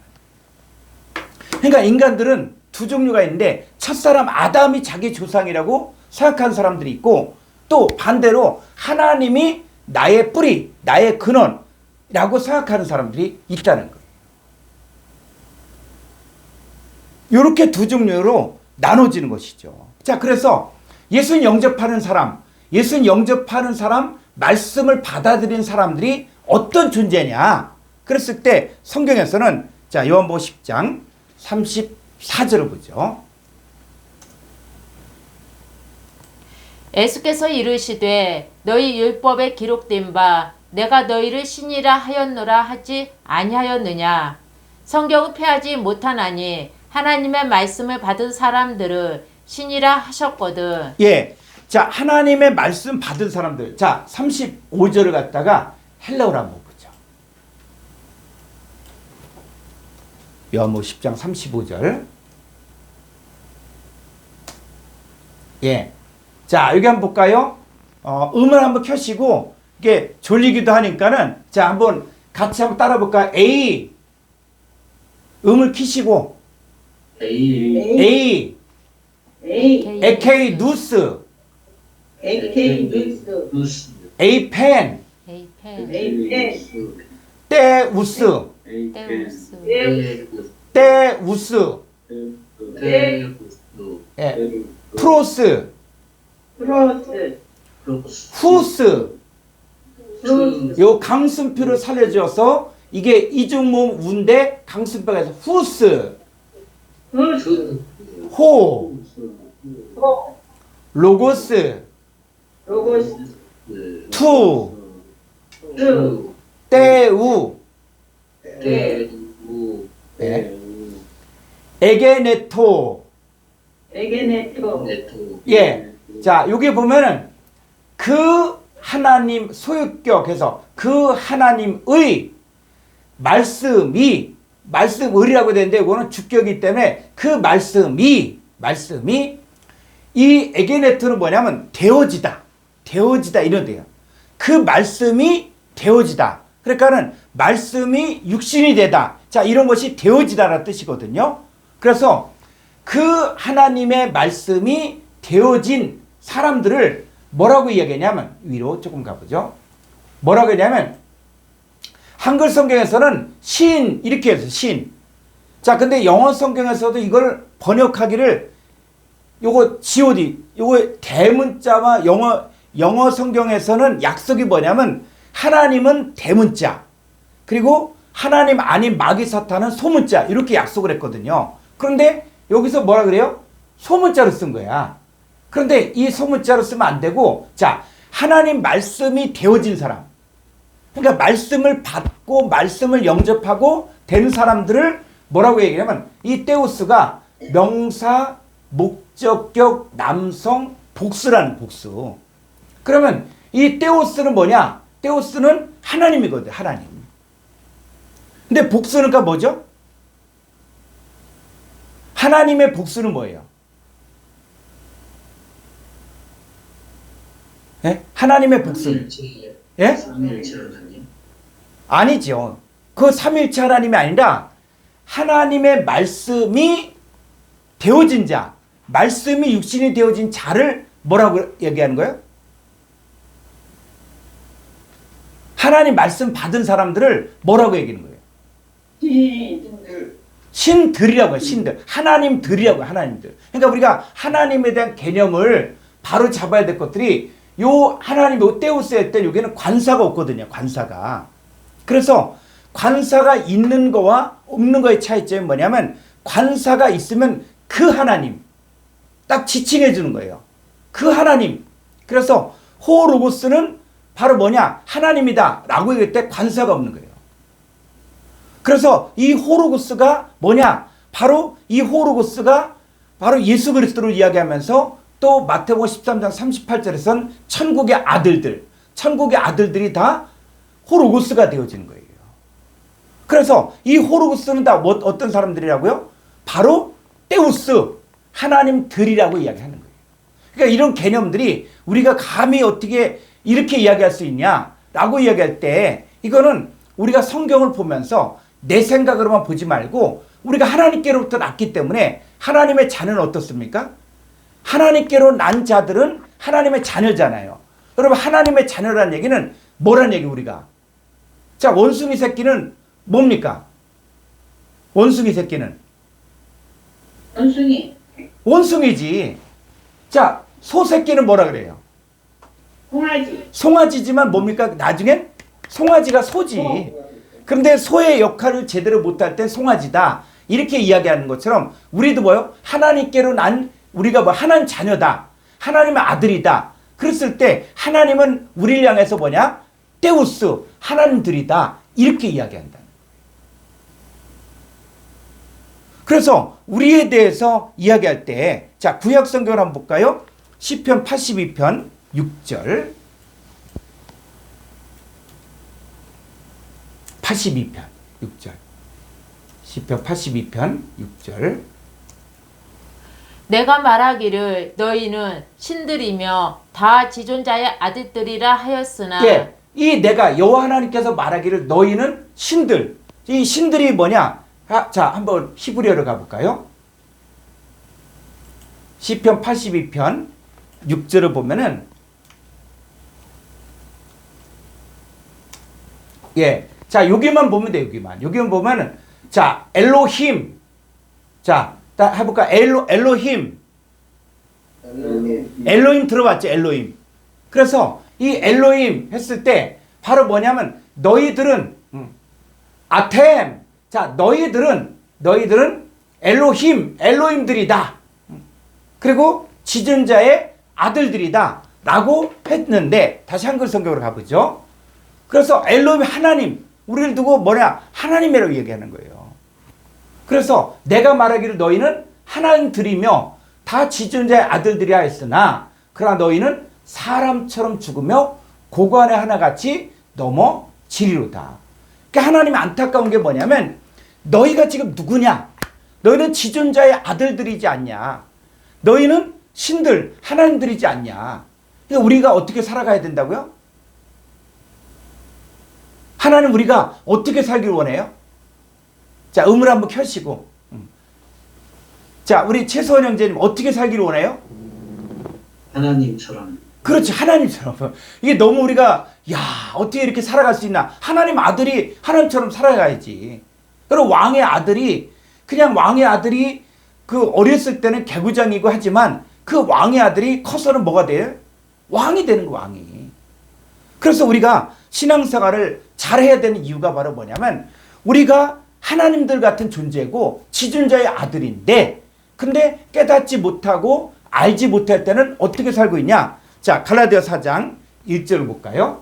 그러니까 인간들은 두 종류가 있는데 첫사람 아담이 자기 조상이라고 생각하는 사람들이 있고 또 반대로 하나님이 나의 뿌리, 나의 근원이라고 생각하는 사람들이 있다는 거예요. 이렇게 두 종류로 나눠지는 것이죠. 자, 그래서 예수님 영접하는 사람, 말씀을 받아들인 사람들이 어떤 존재냐? 그랬을 때 성경에서는 자, 요한복음 10장 34절을 보죠. 예수께서 이르시되 너희 율법에 기록된 바 내가 너희를 신이라 하였노라 하지 아니하였느냐. 성경은 폐하지 못하나니 하나님의 말씀을 받은 사람들을 신이라 하셨거든. 예. 자, 하나님의 말씀 받은 사람들. 자, 35절을 갖다가 헬라어로 한번 보죠. 요한복음 10장 35절. 예. 자, 여기 한번 볼까요? 음을 한번 켜시고, 이게 졸리기도 하니까는, 자, 한번 같이 한번 따라 볼까요? A. 음을 키시고, A. AK 누스. AK 뉴스. A 펜. 에이펜. 때 우스. 때 우스. 예. 프로스. 프로스. 후스. 프로스. 요 강순표를 살려줘서 이게 이중모음 운데 강순표가 해서 후스. 후스. 호. 호. 로고스. 로고스. 투. 스. 때우. 예. 에게네토. 에게네토. 예. 자, 여기 보면은 그 하나님 소유격에서 그 하나님의 말씀을이라고 되는데 이거는 주격이기 때문에 그 말씀이 이 에게네토는 뭐냐면 되어지다 이런 데요. 그 말씀이 되어지다. 그러니까는 말씀이 육신이 되다. 자, 이런 것이 되어지다라는 뜻이거든요. 그래서 그 하나님의 말씀이 되어진 사람들을 뭐라고 이야기하냐면 위로 조금 가보죠. 뭐라고 하냐면 한글 성경에서는 신 이렇게 해서 신. 자, 근데 영어 성경에서도 이걸 번역하기를 요거 God 요거 대문자와 영어 성경에서는 약속이 뭐냐면 하나님은 대문자 그리고 하나님 아닌 마귀 사탄은 소문자 이렇게 약속을 했거든요. 그런데 여기서 뭐라 그래요? 소문자로 쓴 거야. 그런데 이 소문자로 쓰면 안 되고 자, 하나님 말씀이 되어진 사람 그러니까 말씀을 받고 말씀을 영접하고 된 사람들을 뭐라고 얘기하냐면 이 테오스가 명사, 목적격, 남성, 복수라는 복수. 그러면 이 테오스는 뭐냐? 테오스는 하나님이거든, 하나님. 근데 복수는 그러니까 뭐죠? 하나님의 복수는 뭐예요? 예? 하나님의 복수는 예? 아니죠. 그 삼일체 하나님이 아니라 하나님의 말씀이 되어진 자, 말씀이 육신이 되어진 자를 뭐라고 얘기하는 거예요? 하나님 말씀 받은 사람들을 뭐라고 얘기하는 거예요? 신들. 신들이라고 해요. 신들. 하나님들이라고 해요. 하나님들. 그러니까 우리가 하나님에 대한 개념을 바로 잡아야 될 것들이 요 하나님 요 때우스에 했던 여기는 관사가 없거든요. 관사가. 그래서 관사가 있는 거와 없는 거의 차이점이 뭐냐면 관사가 있으면 그 하나님 딱 지칭해 주는 거예요. 그 하나님. 그래서 호로고스는 바로 뭐냐? 하나님이다 라고 얘기할 때 관사가 없는 거예요. 그래서 이 호로고스가 뭐냐? 바로 이 호로고스가 바로 예수 그리스도를 이야기하면서 또 마태복음 13장 38절에선 천국의 아들들이 다 호로고스가 되어지는 거예요. 그래서 이 호로고스는 다 어떤 사람들이라고요? 바로 때우스, 하나님들이라고 이야기하는 거예요. 그러니까 이런 개념들이 우리가 감히 어떻게 이렇게 이야기할 수 있냐라고 이야기할 때 이거는 우리가 성경을 보면서 내 생각으로만 보지 말고 우리가 하나님께로부터 났기 때문에 하나님의 자녀는 어떻습니까? 하나님께로 난 자들은 하나님의 자녀잖아요. 여러분 하나님의 자녀라는 얘기는 뭐라는 얘기 우리가? 자 원숭이 새끼는 뭡니까? 원숭이 새끼는? 원숭이. 원숭이지. 자 소 새끼는 뭐라 그래요? 송아지. 송아지지만 뭡니까? 나중엔 송아지가 소지. 그런데 소의 역할을 제대로 못할 땐 송아지다. 이렇게 이야기하는 것처럼 우리도 뭐요? 하나님께로 난 우리가 뭐 하나님 자녀다. 하나님의 아들이다. 그랬을 때 하나님은 우리를 향해서 뭐냐? 때우스, 하나님들이다. 이렇게 이야기한다. 그래서 우리에 대해서 이야기할 때 자 구약 성경을 한번 볼까요? 시편 82편 6절 82편 6절 시편 82편 6절 내가 말하기를 너희는 신들이며 다 지존자의 아들들이라 하였으나 예, 이 내가 여호와 하나님께서 말하기를 너희는 신들. 이 신들이 뭐냐? 자, 한번 히브리어로 가볼까요? 시편 82편 6절을 보면은 예, 자 여기만 보면 돼. 여기만 보면은 자 엘로힘. 자, 해볼까? 엘로힘 들어봤죠? 엘로힘. 그래서 이 엘로힘 했을 때 바로 뭐냐면 너희들은 아템. 자, 너희들은 엘로힘들이다. 그리고 지존자의 아들들이다. 라고 했는데 다시 한글 성경으로 가보죠. 그래서 엘로힘 하나님. 우리를 두고 뭐냐? 하나님이라고 얘기하는 거예요. 그래서 내가 말하기를 너희는 하나님들이며 다 지존자의 아들들이라 했으나 그러나 너희는 사람처럼 죽으며 고관의 하나같이 넘어지리로다. 그러니까 하나님이 안타까운 게 뭐냐면 너희가 지금 누구냐? 너희는 지존자의 아들들이지 않냐? 너희는 신들, 하나님들이지 않냐? 그러니까 우리가 어떻게 살아가야 된다고요? 하나님 우리가 어떻게 살기를 원해요? 자, 음을 한번 켜시고. 자, 우리 최소원 형제님 어떻게 살기를 원해요? 하나님처럼. 그렇지, 하나님처럼. 이게 너무 우리가 야 어떻게 이렇게 살아갈 수 있나? 하나님 아들이 하나님처럼 살아가야지. 그리고 왕의 아들이 그냥 왕의 아들이 그 어렸을 때는 개구장이고 하지만 그 왕의 아들이 커서는 뭐가 돼요? 왕이 되는 거 왕이. 그래서 우리가 신앙생활을 잘해야 되는 이유가 바로 뭐냐면 우리가 하나님들 같은 존재고 지존자의 아들인데 근데 깨닫지 못하고 알지 못할 때는 어떻게 살고 있냐? 자, 갈라디아 4장 1절을 볼까요?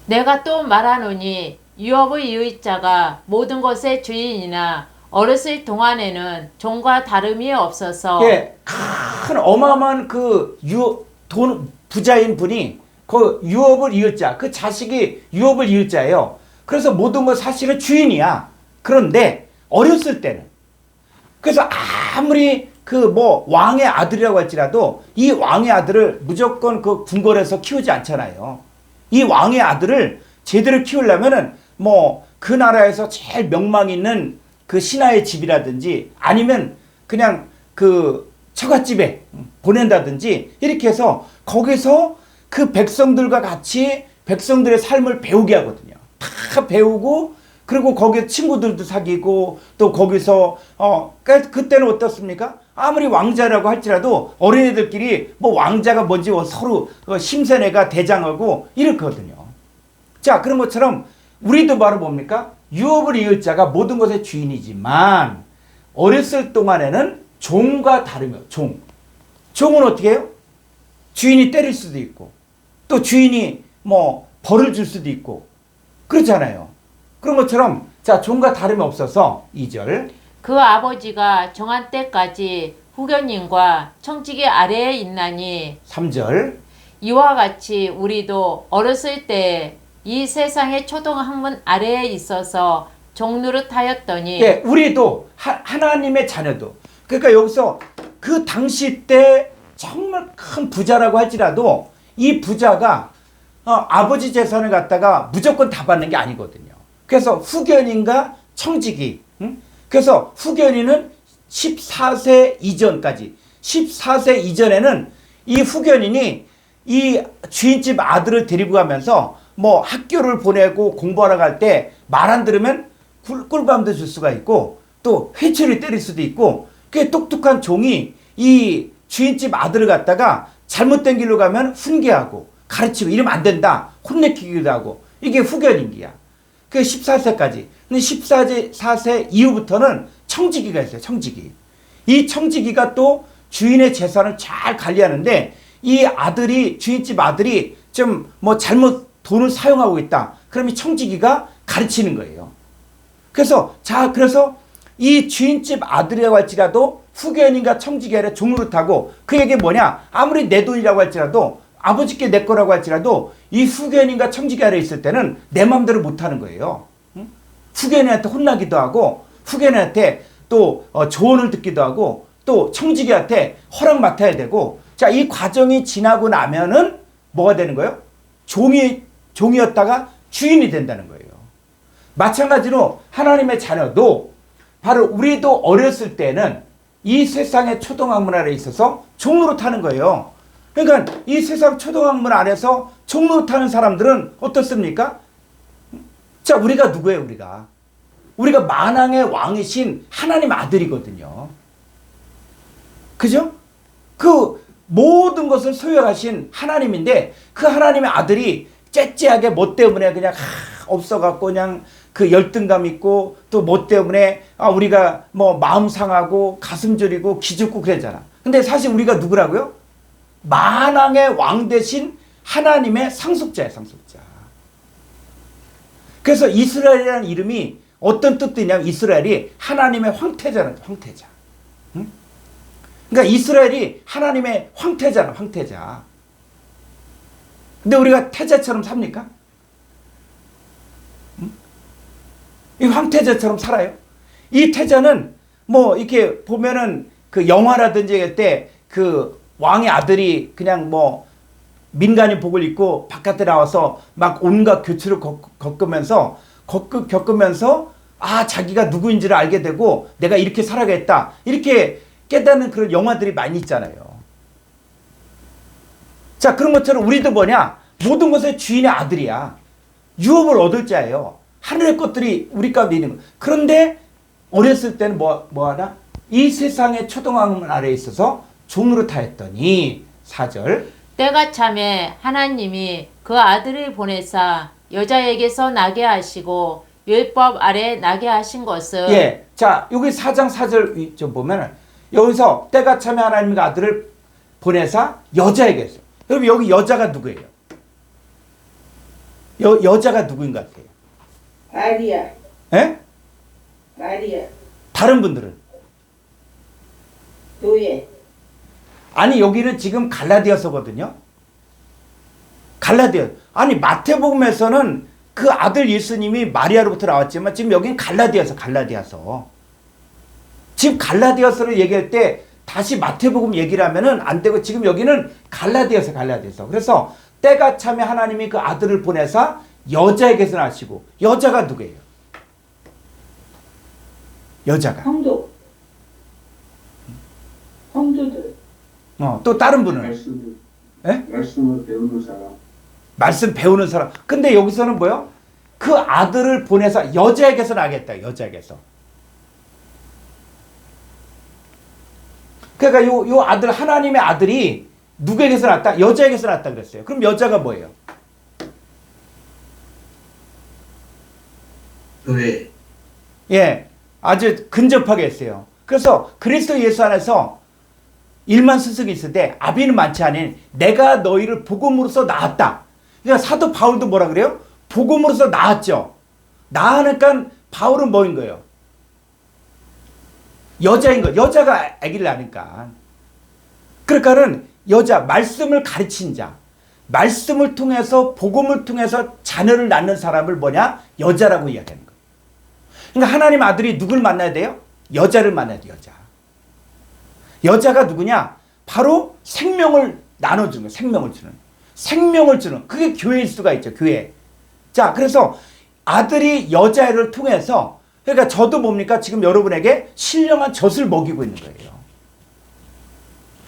내가 또 말하노니 유업의 유의자가 모든 것의 주인이나 어렸을 동안에는 종과 다름이 없어서 예, 큰 어마어마한 그 돈 부자인 분이 그 유업을 이을 자, 그 자식이 유업을 이을 자예요. 그래서 모든 것 사실은 주인이야. 그런데 어렸을 때는 그래서 아무리 그 뭐 왕의 아들이라고 할지라도 이 왕의 아들을 무조건 그 궁궐에서 키우지 않잖아요. 이 왕의 아들을 제대로 키우려면은 뭐 그 나라에서 제일 명망 있는 그 신하의 집이라든지 아니면 그냥 그 처갓집에 보낸다든지 이렇게 해서 거기서 그 백성들과 같이 백성들의 삶을 배우게 하거든요. 다 배우고 그리고 거기 친구들도 사귀고 또 거기서 그때는 어떻습니까? 아무리 왕자라고 할지라도 어린애들끼리 뭐 왕자가 뭔지 서로 심세네가 대장하고 이렇거든요. 자, 그런 것처럼 우리도 바로 뭡니까? 유업을 이을 자가 모든 것의 주인이지만 어렸을 동안에는 종과 다르며 종은 어떻게 해요? 주인이 때릴 수도 있고 또 주인이 뭐 벌을 줄 수도 있고 그렇잖아요. 그런 것처럼 자, 종과 다름이 없어서 2절 그 아버지가 정한 때까지 후견인과 청지기 아래에 있나니 3절 이와 같이 우리도 어렸을 때 이 세상의 초등학문 아래에 있어서 종노릇하였더니 예, 우리도 하나님의 자녀도 그러니까 여기서 그 당시 때 정말 큰 부자라고 할지라도 이 부자가 아버지 재산을 갖다가 무조건 다 받는 게 아니거든요. 그래서 후견인과 청지기 그래서 후견인은 14세 이전까지 14세 이전에는 이 후견인이 이 주인집 아들을 데리고 가면서 뭐 학교를 보내고 공부하러 갈 때 말 안 들으면 꿀밤도 줄 수가 있고 또 회초리 때릴 수도 있고 꽤 똑똑한 종이 이 주인집 아들을 갖다가 잘못된 길로 가면 훈계하고 가르치고 이러면 안 된다 혼내키기도 하고 이게 후견인기야. 그게 14세까지. 근데 14세 이후부터는 청지기가 있어요. 청지기. 이 청지기가 또 주인의 재산을 잘 관리하는데 이 아들이 주인집 아들이 좀 뭐 잘못 돈을 사용하고 있다. 그럼 이 청지기가 가르치는 거예요. 그래서 이 주인집 아들이라고 할지라도 후견인과 청지기 아래 종노릇하고 그 얘기 뭐냐? 아무리 내 돈이라고 할지라도 아버지께 내 거라고 할지라도 이 후견인과 청지기 아래 있을 때는 내 마음대로 못하는 거예요. 후견인한테 혼나기도 하고 후견인한테 또 조언을 듣기도 하고 또 청지기한테 허락 맡아야 되고 자, 이 과정이 지나고 나면은 뭐가 되는 거예요? 종이었다가 주인이 된다는 거예요. 마찬가지로 하나님의 자녀도 바로 우리도 어렸을 때는 이 세상의 초등학문 아래에 있어서 종노릇하는 거예요. 그러니까 이 세상 초등학문 안에서 종노릇하는 사람들은 어떻습니까? 자, 우리가 누구예요? 우리가 만왕의 왕이신 하나님 아들이거든요. 그죠? 그 모든 것을 소유하신 하나님인데 그 하나님의 아들이 째째하게 뭐 때문에 그냥 없어갖고 그냥 그 열등감 있고 또 뭐 때문에 우리가 뭐 마음 상하고 가슴 저리고 기죽고 그랬잖아. 근데 사실 우리가 누구라고요? 만왕의 왕 대신 하나님의 상속자예요. 상속자. 그래서 이스라엘이라는 이름이 어떤 뜻도 있냐면 이스라엘이 하나님의 황태자라는 황태자. 응? 그러니까 이스라엘이 하나님의 황태자라 황태자. 근데 우리가 태자처럼 삽니까? 응? 이 황태자처럼 살아요? 이 태자는 뭐 이렇게 보면은 그 영화라든지 할 때 그 왕의 아들이 그냥 뭐 민간인 복을 입고 바깥에 나와서 막 온갖 교추를 겪으면서 자기가 누구인지를 알게 되고 내가 이렇게 살아야겠다 이렇게 깨닫는 그런 영화들이 많이 있잖아요. 자, 그런 것처럼 우리도 뭐냐? 모든 것의 주인의 아들이야. 유업을 얻을 자예요. 하늘의 것들이 우리 가운데 있는 거. 그런데 어렸을 때는 뭐 하나? 이 세상의 초등학문 아래에 있어서 종노릇하였더니 4절 때가 참에 하나님이 그 아들을 보내사 여자에게서 나게 하시고 율법 아래 나게 하신 것은 예. 자, 여기 4장 4절 좀 보면은 여기서 때가 참에 하나님의 아들을 보내사 여자에게서. 여러분 여기 여자가 누구예요? 여자가 누구인 것 같아요? 마리아. 예? 마리아. 다른 분들은? 노예. 아니 여기는 지금 갈라디아서거든요. 갈라디아. 아니 마태복음에서는 그 아들 예수님이 마리아로부터 나왔지만 지금 여기는 갈라디아서. 지금 갈라디아서를 얘기할 때 다시 마태복음 얘기를 하면은 안 되고 지금 여기는 갈라디아서. 그래서 때가 참에 하나님이 그 아들을 보내사 여자에게서 나시고 여자가 누구예요? 여자가. 성도. 성도들. 또 다른 분은 말씀을 예? 말씀을 배우는 사람. 말씀 배우는 사람. 근데 여기서는 뭐요? 그 아들을 보내서 여자에게서 나겠다. 여자에게서. 그러니까 요 아들, 하나님의 아들이 누구에게서 났다? 여자에게서 났다 그랬어요. 그럼 여자가 뭐예요? 교회. 예, 아주 근접하게 했어요. 그래서 그리스도 예수 안에서 일만 스승이 있을 때 아비는 많지 않은 내가 너희를 복음으로써 낳았다. 그러니까 사도 바울도 뭐라 그래요? 복음으로써 낳았죠. 낳으니까 바울은 뭐인 거예요? 여자인 거. 여자가 아기를 낳으니까. 그러니까는 여자, 말씀을 가르친 자, 말씀을 통해서 복음을 통해서 자녀를 낳는 사람을 뭐냐? 여자라고 이야기하는 거예요. 그러니까 하나님 아들이 누굴 만나야 돼요? 여자를 만나야 돼요. 여자. 여자가 누구냐? 바로 생명을 나눠주는 거예요. 생명을 주는. 그게 교회일 수가 있죠. 교회. 자, 그래서 아들이 여자를 통해서, 그러니까 저도 뭡니까? 지금 여러분에게 신령한 젖을 먹이고 있는 거예요.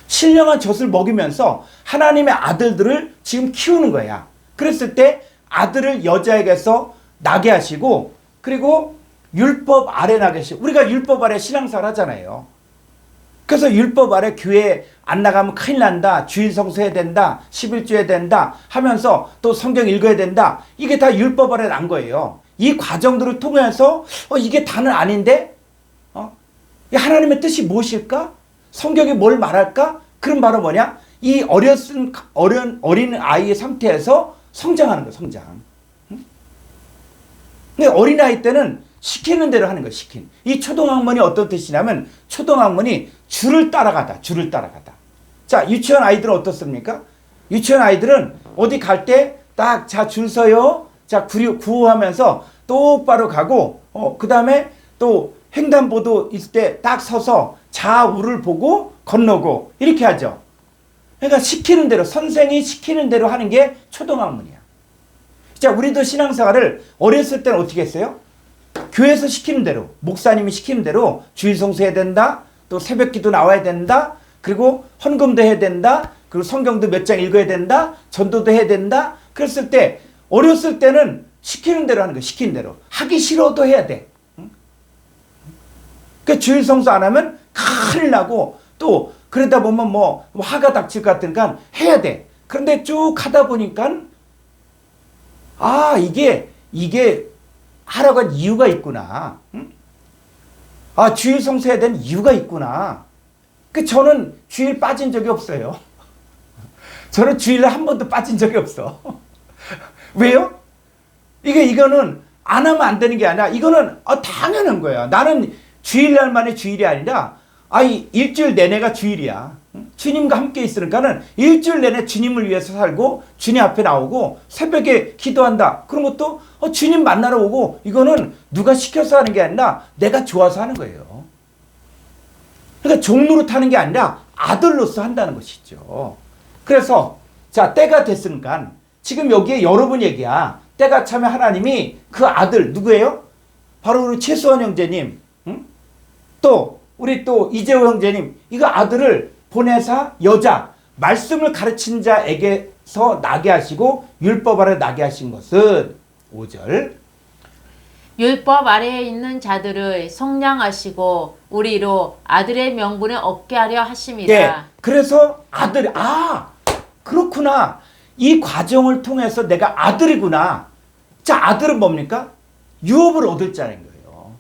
신령한 젖을 먹이면서 하나님의 아들들을 지금 키우는 거야. 그랬을 때 아들을 여자에게서 나게 하시고, 그리고 율법 아래 나게 하시고, 우리가 율법 아래 신앙생활 하잖아요. 그래서 율법 아래 교회 안 나가면 큰일 난다. 주일 성수해야 된다. 11조 해야 된다. 하면서 또 성경 읽어야 된다. 이게 다 율법 아래 난 거예요. 이 과정들을 통해서 이게 다는 아닌데 하나님의 뜻이 무엇일까? 성경이 뭘 말할까? 그럼 바로 뭐냐? 이 어린 아이의 상태에서 성장하는 거예요. 성장. 근데 어린아이 때는 시키는 대로 하는 거예요. 이 초등학문이 어떤 뜻이냐면 초등학문이 줄을 따라가다. 자, 유치원 아이들은 어떻습니까? 유치원 아이들은 어디 갈 때 딱 자 줄 서요. 자 구호하면서 똑바로 가고 그 다음에 또 횡단보도 있을 때 딱 서서 좌우를 보고 건너고 이렇게 하죠. 그러니까 시키는 대로 선생이 시키는 대로 하는 게 초등학문이야. 자, 우리도 신앙생활을 어렸을 때는 어떻게 했어요? 교회에서 시키는 대로, 목사님이 시키는 대로 주일 성수해야 된다. 또 새벽기도 나와야 된다. 그리고 헌금도 해야 된다. 그리고 성경도 몇 장 읽어야 된다. 전도도 해야 된다. 그랬을 때 어렸을 때는 시키는 대로 하는 거야. 시키는 대로. 하기 싫어도 해야 돼. 그 주일 성수 안 하면 큰일 나고 또 그러다 보면 뭐 화가 닥칠 것 같으니까 해야 돼. 그런데 쭉 하다 보니까 이게 하라고 한 이유가 있구나. 주일 성수해야 되는 이유가 있구나. 저는 주일 빠진 적이 없어요. 저는 주일에 한 번도 빠진 적이 없어. 왜요? 이거는 안 하면 안 되는 게 아니라 이거는 당연한 거야. 나는 주일날만의 주일이 아니라 일주일 내내가 주일이야. 주님과 함께 있으니까는 일주일 내내 주님을 위해서 살고 주님 앞에 나오고 새벽에 기도한다. 그런 것도 주님 만나러 오고 이거는 누가 시켜서 하는 게 아니라 내가 좋아서 하는 거예요. 그러니까 종로로 타는 게 아니라 아들로서 한다는 것이죠. 그래서 자, 때가 됐으니까 지금 여기에 여러분 얘기야. 때가 차면 하나님이 그 아들 누구예요? 바로 우리 최수원 형제님, 또 우리 또 이재호 형제님, 이거 아들을 보내사 여자 말씀을 가르친 자에게서 나게 하시고 율법 아래 나게 하신 것은 5절 율법 아래에 있는 자들을 성량하시고 우리로 아들의 명분을 얻게 하려 하심이라. 예, 그래서 아들, 그렇구나. 이 과정을 통해서 내가 아들이구나. 자, 아들은 뭡니까? 유업을 얻을 자인 거예요.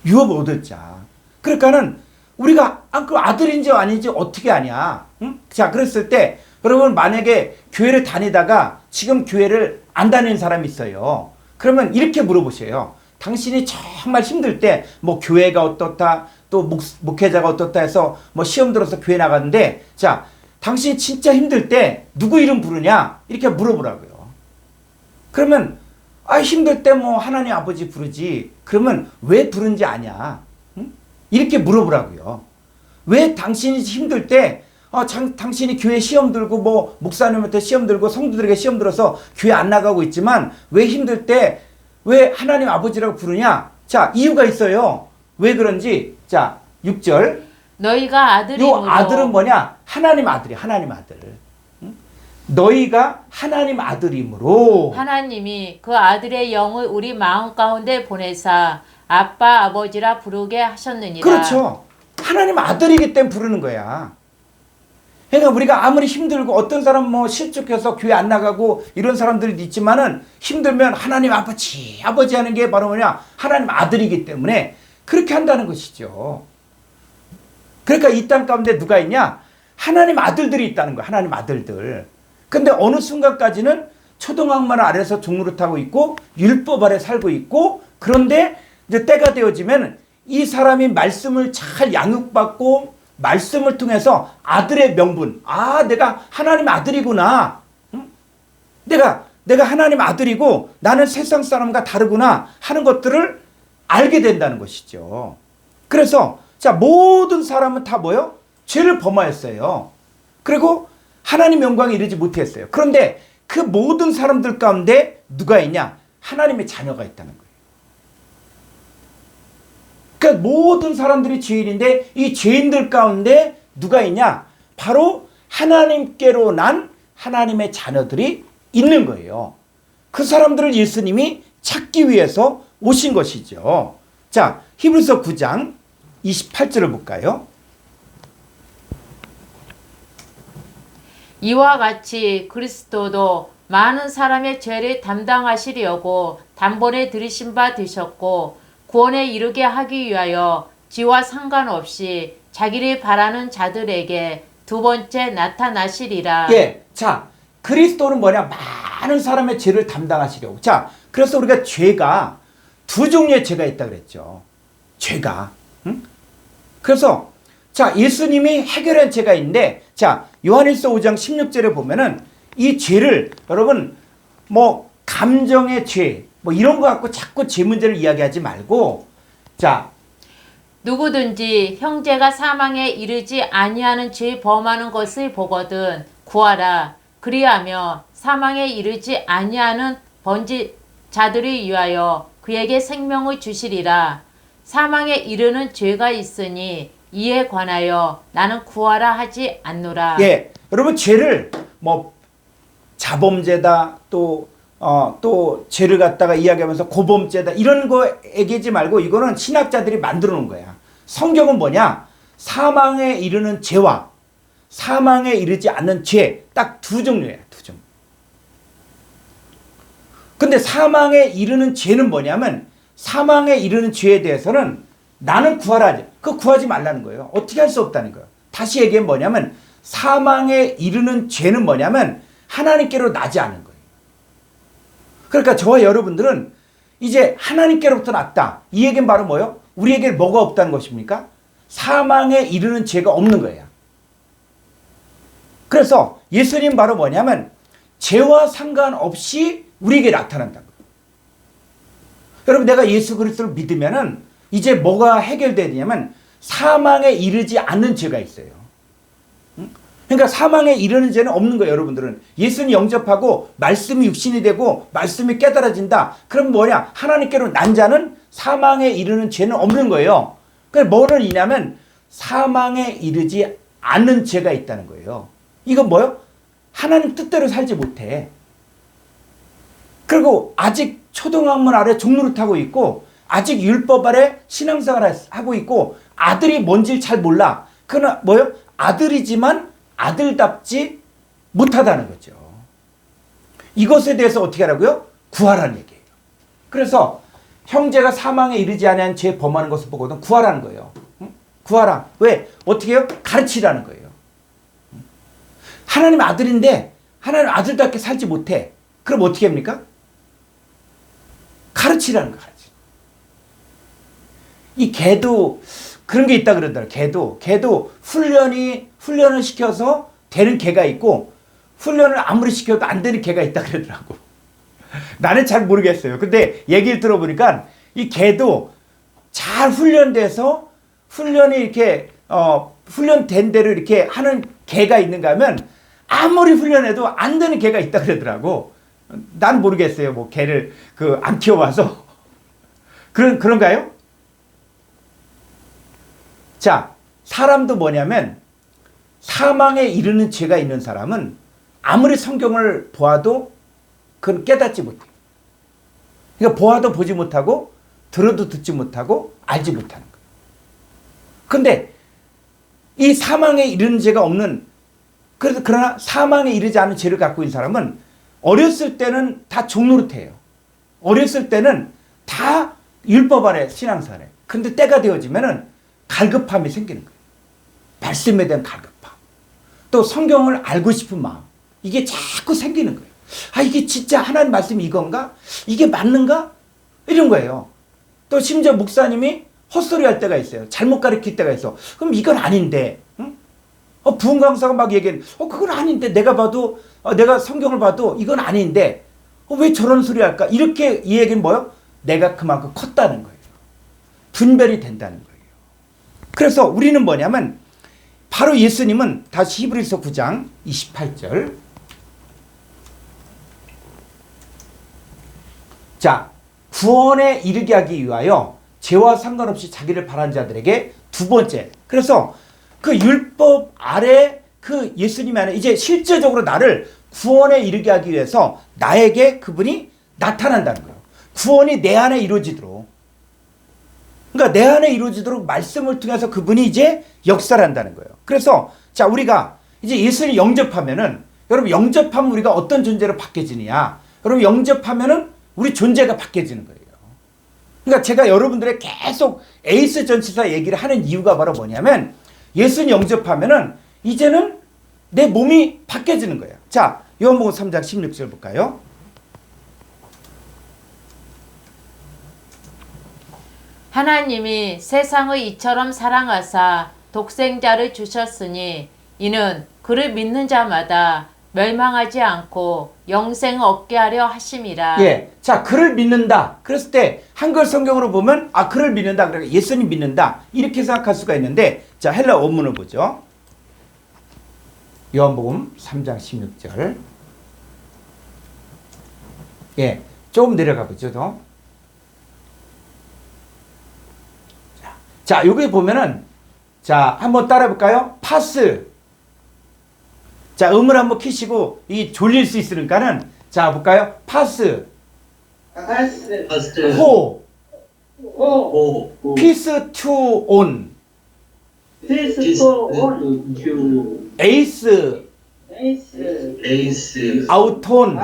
유업을 얻을 자. 그러니까는 우리가 그 아들인지 아닌지 어떻게 아냐? 응? 자, 그랬을 때 여러분 만약에 교회를 다니다가 지금 교회를 안 다니는 사람이 있어요. 그러면 이렇게 물어보세요. 당신이 정말 힘들 때 뭐 교회가 어떻다, 또 목회자가 어떻다 해서 뭐 시험 들어서 교회 나갔는데, 자, 당신이 진짜 힘들 때 누구 이름 부르냐? 이렇게 물어보라고요. 그러면 힘들 때 뭐 하나님 아버지 부르지. 그러면 왜 부른지 아냐? 응? 이렇게 물어보라고요. 왜 당신이 힘들 때 당신이 교회 시험 들고 뭐 목사님한테 시험 들고 성도들에게 시험 들어서 교회 안 나가고 있지만 왜 힘들 때 왜 하나님 아버지라고 부르냐? 자, 이유가 있어요. 왜 그런지. 자, 6절 너희가 요 아들이므로 아들은 뭐냐? 하나님 아들이 하나님 아들. 응? 너희가 하나님 아들이므로 하나님이 그 아들의 영을 우리 마음 가운데 보내사 아빠 아버지라 부르게 하셨느니라. 그렇죠. 하나님 아들이기 때문에 부르는 거야. 그러니까 우리가 아무리 힘들고 어떤 사람 뭐 실족해서 교회 안 나가고 이런 사람들이 있지만은 힘들면 하나님 아버지 하는 게 바로 뭐냐? 하나님 아들이기 때문에 그렇게 한다는 것이죠. 그러니까 이 땅 가운데 누가 있냐? 하나님 아들들이 있다는 거야. 하나님 아들들. 근데 어느 순간까지는 초등학문 아래서 종노릇하고 있고 율법 아래 살고 있고, 그런데 이제 때가 되어지면 이 사람이 말씀을 잘 양육받고 말씀을 통해서 아들의 명분, 내가 하나님 아들이구나. 응? 내가 하나님 아들이고 나는 세상 사람과 다르구나 하는 것들을 알게 된다는 것이죠. 그래서 자, 모든 사람은 다 뭐요? 죄를 범하였어요. 그리고 하나님 영광에 이르지 못했어요. 그런데 그 모든 사람들 가운데 누가 있냐? 하나님의 자녀가 있다는 거예요. 그러니까 모든 사람들이 죄인인데 이 죄인들 가운데 누가 있냐? 바로 하나님께로 난 하나님의 자녀들이 있는 거예요. 그 사람들을 예수님이 찾기 위해서 오신 것이죠. 자, 히브리서 9장 28절을 볼까요? 이와 같이 그리스도도 많은 사람의 죄를 담당하시려고 단번에 들이신 바 되셨고 구원에 이르게 하기 위하여 지와 상관없이 자기를 바라는 자들에게 두 번째 나타나시리라. 예, 자, 그리스도는 뭐냐? 많은 사람의 죄를 담당하시려고. 자, 그래서 우리가 죄가 두 종류의 죄가 있다 그랬죠. 죄가. 응? 그래서 자, 예수님이 해결한 죄가 있는데, 자, 요한일서 5장 16절에 보면은 이 죄를 여러분 뭐 감정의 죄 뭐 이런 거 갖고 자꾸 죄 문제를 이야기하지 말고, 자, 누구든지 형제가 사망에 이르지 아니하는 죄 범하는 것을 보거든 구하라. 그리하며 사망에 이르지 아니하는 번지 자들을 위하여 그에게 생명을 주시리라. 사망에 이르는 죄가 있으니 이에 관하여 나는 구하라 하지 않노라. 예, 여러분 죄를 뭐 자범죄다 또 죄를 갖다가 이야기하면서 고범죄다 이런 거 얘기하지 말고, 이거는 신학자들이 만들어 놓은 거야. 성경은 뭐냐? 사망에 이르는 죄와 사망에 이르지 않는 죄 딱 두 종류예요. 두 종류. 근데 사망에 이르는 죄는 뭐냐면, 사망에 이르는 죄에 대해서는 나는 구하라 하지. 그거 구하지 말라는 거예요. 어떻게 할 수 없다는 거예요. 다시 얘기하면 뭐냐면, 사망에 이르는 죄는 뭐냐면 하나님께로 나지 않은 거예요. 그러니까 저와 여러분들은 이제 하나님께로부터 났다. 이 얘기는 바로 뭐예요? 우리에게 뭐가 없다는 것입니까? 사망에 이르는 죄가 없는 거예요. 그래서 예수님 바로 뭐냐면 죄와 상관없이 우리에게 나타난다는 거예요. 여러분, 내가 예수 그리스도를 믿으면은 이제 뭐가 해결되냐면 사망에 이르지 않는 죄가 있어요. 그러니까 사망에 이르는 죄는 없는 거예요. 여러분들은 예수님 영접하고 말씀이 육신이 되고 말씀이 깨달아진다. 그럼 뭐냐? 하나님께로 난 자는 사망에 이르는 죄는 없는 거예요. 그럼 뭐를 이냐면 사망에 이르지 않는 죄가 있다는 거예요. 이건 뭐요? 하나님 뜻대로 살지 못해. 그리고 아직 초등학문 아래 종노릇하고 있고 아직 율법 아래 신앙생활을 하고 있고 아들이 뭔지 잘 몰라. 그러나 뭐요? 아들이지만 아들답지 못하다는 거죠. 이것에 대해서 어떻게 하라고요? 구하라는 얘기예요. 그래서 형제가 사망에 이르지 아니한 죄 범하는 것을 보거든 구하라는 거예요. 구하라. 왜? 어떻게 해요? 가르치라는 거예요. 하나님 아들인데 하나님 아들답게 살지 못해. 그럼 어떻게 합니까? 가르치라는 거예요. 이 개도 그런 게 있다 그러더라고요. 개도 훈련을 시켜서 되는 개가 있고 훈련을 아무리 시켜도 안 되는 개가 있다 그러더라고. 나는 잘 모르겠어요. 근데 얘기를 들어보니까 이 개도 잘 훈련돼서 훈련이 이렇게 훈련된 대로 이렇게 하는 개가 있는가 하면 아무리 훈련해도 안 되는 개가 있다 그러더라고. 난 모르겠어요. 뭐 개를 안 키워봐서 그런가요? 자, 사람도 뭐냐면 사망에 이르는 죄가 있는 사람은 아무리 성경을 보아도 그건 깨닫지 못해요. 그러니까 보아도 보지 못하고 들어도 듣지 못하고 알지 못하는 거예요. 그런데 이 사망에 이르는 죄가 없는, 그러나 사망에 이르지 않은 죄를 갖고 있는 사람은 어렸을 때는 다 종노릇해요. 어렸을 때는 다 율법 아래 신앙사래. 근데 때가 되어지면은 갈급함이 생기는 거예요. 말씀에 대한 갈급함. 또 성경을 알고 싶은 마음. 이게 자꾸 생기는 거예요. 아, 이게 진짜 하나님 말씀이 이건가? 이게 맞는가? 이런 거예요. 또 심지어 목사님이 헛소리 할 때가 있어요. 잘못 가르칠 때가 있어. 그럼 이건 아닌데. 응? 부흥 강사가 막 얘기해. 그건 아닌데. 내가 봐도, 내가 성경을 봐도 이건 아닌데. 왜 저런 소리 할까? 이렇게 이 얘기는 뭐예요? 내가 그만큼 컸다는 거예요. 분별이 된다는 거예요. 그래서 우리는 뭐냐면 바로 예수님은 다시 히브리서 9장 28절. 자, 구원에 이르게 하기 위하여 죄와 상관없이 자기를 바란 자들에게 두 번째. 그래서 그 율법 아래 그 예수님 안에 이제 실제적으로 나를 구원에 이르게 하기 위해서 나에게 그분이 나타난다는 거예요. 구원이 내 안에 이루어지도록. 그러니까 내 안에 이루어지도록 말씀을 통해서 그분이 이제 역사를 한다는 거예요. 그래서 자, 우리가 이제 예수를 영접하면은, 여러분 영접하면 우리가 어떤 존재로 바뀌어지느냐? 여러분 영접하면은 우리 존재가 바뀌어지는 거예요. 그러니까 제가 여러분들의 계속 에이스 전치사 얘기를 하는 이유가 바로 뭐냐면 예수를 영접하면은 이제는 내 몸이 바뀌어지는 거예요. 자, 요한복음 3장 16절 볼까요? 하나님이 세상을 이처럼 사랑하사 독생자를 주셨으니 이는 그를 믿는 자마다 멸망하지 않고 영생을 얻게 하려 하심이라. 예. 자, 그를 믿는다. 그랬을 때 한글 성경으로 보면 그를 믿는다. 그러니까 예수님 믿는다. 이렇게 생각할 수가 있는데, 자, 헬라 원문을 보죠. 요한복음 3장 16절. 예. 조금 내려가 보죠. 더. 자, 여기 보면은 자, 한번 따라 볼까요? 파스. 자, 음을 한번 키시고 이 졸릴 수 있으니까는 자, 볼까요? 파스. 파스. 호. 오. 피스 투 온. 피스 온. 에이스. 에이스. 아우톤.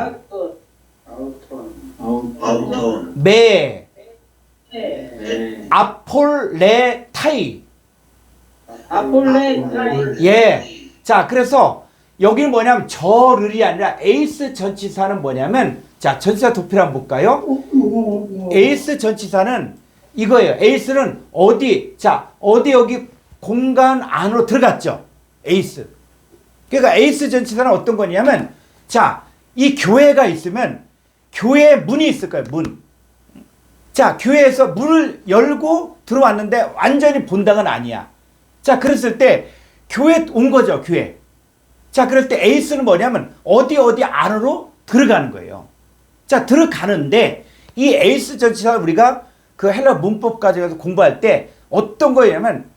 아우톤. 메. 네. 아폴레타이. 아폴레타이. 예. 자, 그래서 여기는 뭐냐면 저를이 아니라 에이스 전치사는 뭐냐면, 자, 전치사 도필 한번 볼까요? 에이스 전치사는 이거예요. 에이스는 어디, 자, 어디 여기 공간 안으로 들어갔죠. 에이스. 그러니까 에이스 전치사는 어떤 거냐면, 자, 이 교회가 있으면 교회에 문이 있을 거예요. 문. 자, 교회에서 문을 열고 들어왔는데 완전히 본당은 아니야. 자, 그랬을 때 교회 온 거죠. 교회. 자, 그럴 때 에이스는 뭐냐면 어디 안으로 들어가는 거예요. 자, 들어가는데 이 에이스 전치사 우리가 그 헬라 문법까지 가서 공부할 때 어떤 거냐면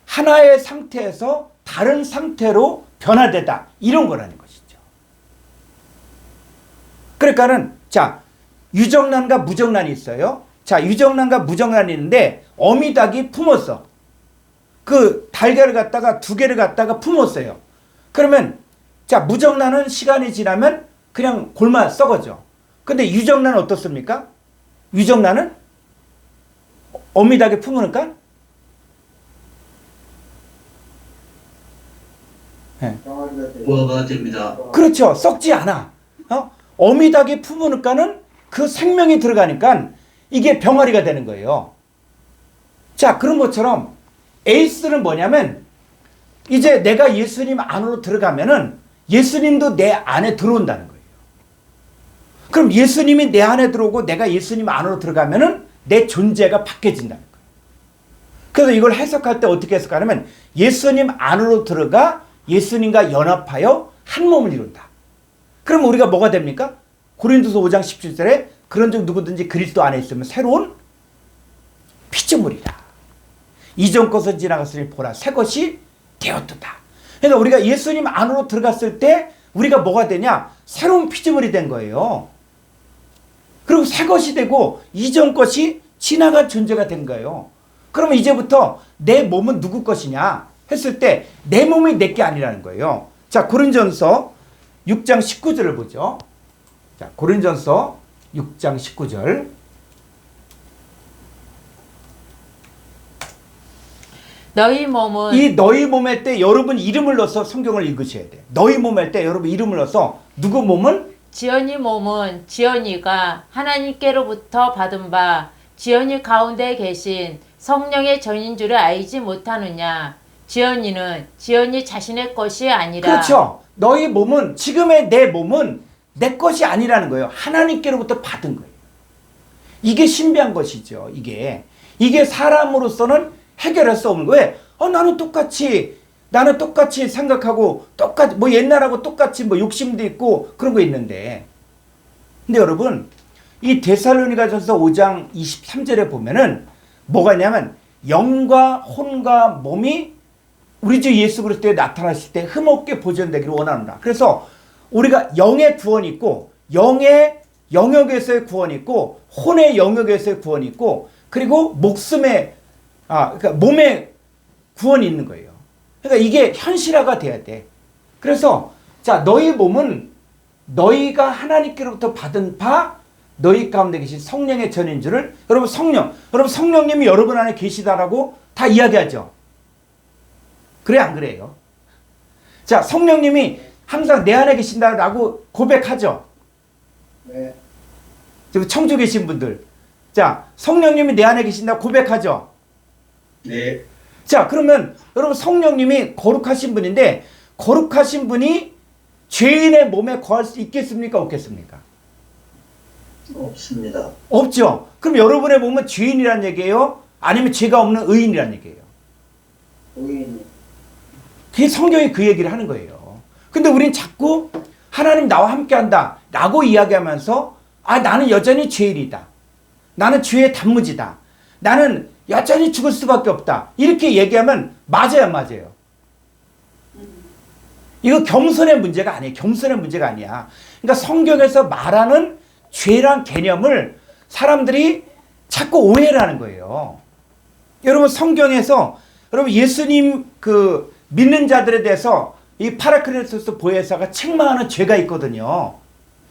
하나의 상태에서 다른 상태로 변화되다. 이런 거라는 것이죠. 그러니까는 자, 유정란과 무정란이 있어요. 자, 유정란과 무정란이 있는데 어미닭이 품었어. 그 달걀을 갖다가 두 개를 갖다가 품었어요. 그러면 자, 무정란은 시간이 지나면 그냥 골마 썩어져. 근데 유정란은 어떻습니까? 유정란은 어미닭에 품으니까 부화가 됩니다. 그렇죠. 썩지 않아. 어미닭에 품으니까는 그 생명이 들어가니까 이게 병아리가 되는 거예요. 자, 그런 것처럼 에이스는 뭐냐면 이제 내가 예수님 안으로 들어가면은 예수님도 내 안에 들어온다는 거예요. 그럼 예수님이 내 안에 들어오고 내가 예수님 안으로 들어가면은 내 존재가 바뀌어진다는 거예요. 그래서 이걸 해석할 때 어떻게 해석하냐면 예수님 안으로 들어가 예수님과 연합하여 한 몸을 이룬다. 그럼 우리가 뭐가 됩니까? 고린도서 5장 17절에 그런즉 누구든지 그리스도 안에 있으면 새로운 피조물이라. 이전 것은 지나갔으니 보라 새 것이 되었도다. 그러니까 우리가 예수님 안으로 들어갔을 때 우리가 뭐가 되냐? 새로운 피조물이 된 거예요. 그리고 새 것이 되고 이전 것이 지나간 존재가 된 거예요. 그러면 이제부터 내 몸은 누구 것이냐 했을 때 내 몸이 내 게 아니라는 거예요. 자, 고린전서 6장 19절을 보죠. 자, 고린전서 6장 19절. 너희 몸은 이 너희 몸일 때 여러분 이름을 넣어서 성경을 읽으셔야 돼. 너희 몸일 때 여러분 이름을 넣어서 누구 몸은? 지연이 몸은 지연이가 하나님께로부터 받은 바 지연이 가운데 계신 성령의 전인 줄을 알지 못하느냐. 지연이는 지연이 자신의 것이 아니라. 그렇죠. 너희 몸은 지금의 내 몸은 내 것이 아니라는 거예요. 하나님께로부터 받은 거예요. 이게 신비한 것이죠. 이게 사람으로서는 해결할 수 없는 거예요. 왜? 나는 똑같이 생각하고 똑같이 뭐 옛날하고 똑같이 뭐 욕심도 있고 그런 거 있는데. 근데 여러분 이 데살로니가전서 5장 23절에 보면은 뭐가 있냐면 영과 혼과 몸이 우리 주 예수 그리스도에 나타나실 때 흠없게 보존되기를 원하노라. 그래서 우리가 영의 구원이 있고 영의 영역에서의 구원이 있고 혼의 영역에서의 구원이 있고 그리고 목숨의 그러니까 몸의 구원이 있는 거예요. 그러니까 이게 현실화가 돼야 돼. 그래서 자, 너희 몸은 너희가 하나님께로부터 받은 바 너희 가운데 계신 성령의 전인 줄을 여러분 성령님이 여러분 안에 계시다라고 다 이야기하죠. 그래 안 그래요? 자, 성령님이 항상 내 안에 계신다라고 고백하죠. 네. 지금 청주 계신 분들, 자, 성령님이 내 안에 계신다고 고백하죠. 네. 자, 그러면 여러분 성령님이 거룩하신 분인데 거룩하신 분이 죄인의 몸에 거할 수 있겠습니까? 없겠습니까? 없습니다. 없죠. 그럼 여러분의 몸은 죄인이란 얘기예요? 아니면 죄가 없는 의인이란 얘기예요? 의인. 그게 성경이 그 얘기를 하는 거예요. 근데 우린 자꾸 하나님 나와 함께 한다 라고 이야기하면서 나는 여전히 죄인이다. 나는 죄의 단무지다. 나는 여전히 죽을 수밖에 없다. 이렇게 얘기하면 맞아요, 안 맞아요? 이거 겸손의 문제가 아니에요. 겸손의 문제가 아니야. 그러니까 성경에서 말하는 죄란 개념을 사람들이 자꾸 오해를 하는 거예요. 여러분 성경에서 여러분 예수님 그 믿는 자들에 대해서 이 파라클레토스 보혜사가 책망하는 죄가 있거든요.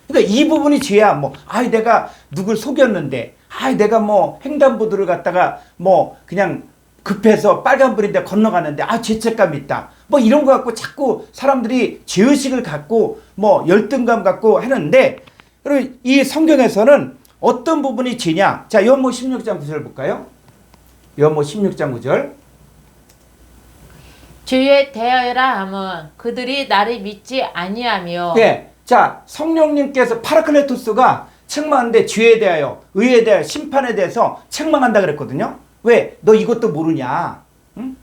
그러니까 이 부분이 죄야. 뭐 내가 누굴 속였는데 내가 뭐 횡단보도를 갖다가 뭐 그냥 급해서 빨간불인데 건너갔는데 죄책감이 있다. 뭐 이런 거 갖고 자꾸 사람들이 죄의식을 갖고 뭐 열등감 갖고 하는데 여러분 이 성경에서는 어떤 부분이 죄냐? 자, 요한복음 16장 9절 볼까요? 요한복음 16장 9절. 주에 대하여라 함은 그들이 나를 믿지 아니하며. 네. 자, 성령님께서 파라클레토스가 책망하는데 죄에 대하여, 의에 대하여, 심판에 대해서 책망한다 그랬거든요. 왜? 너 이것도 모르냐? 응?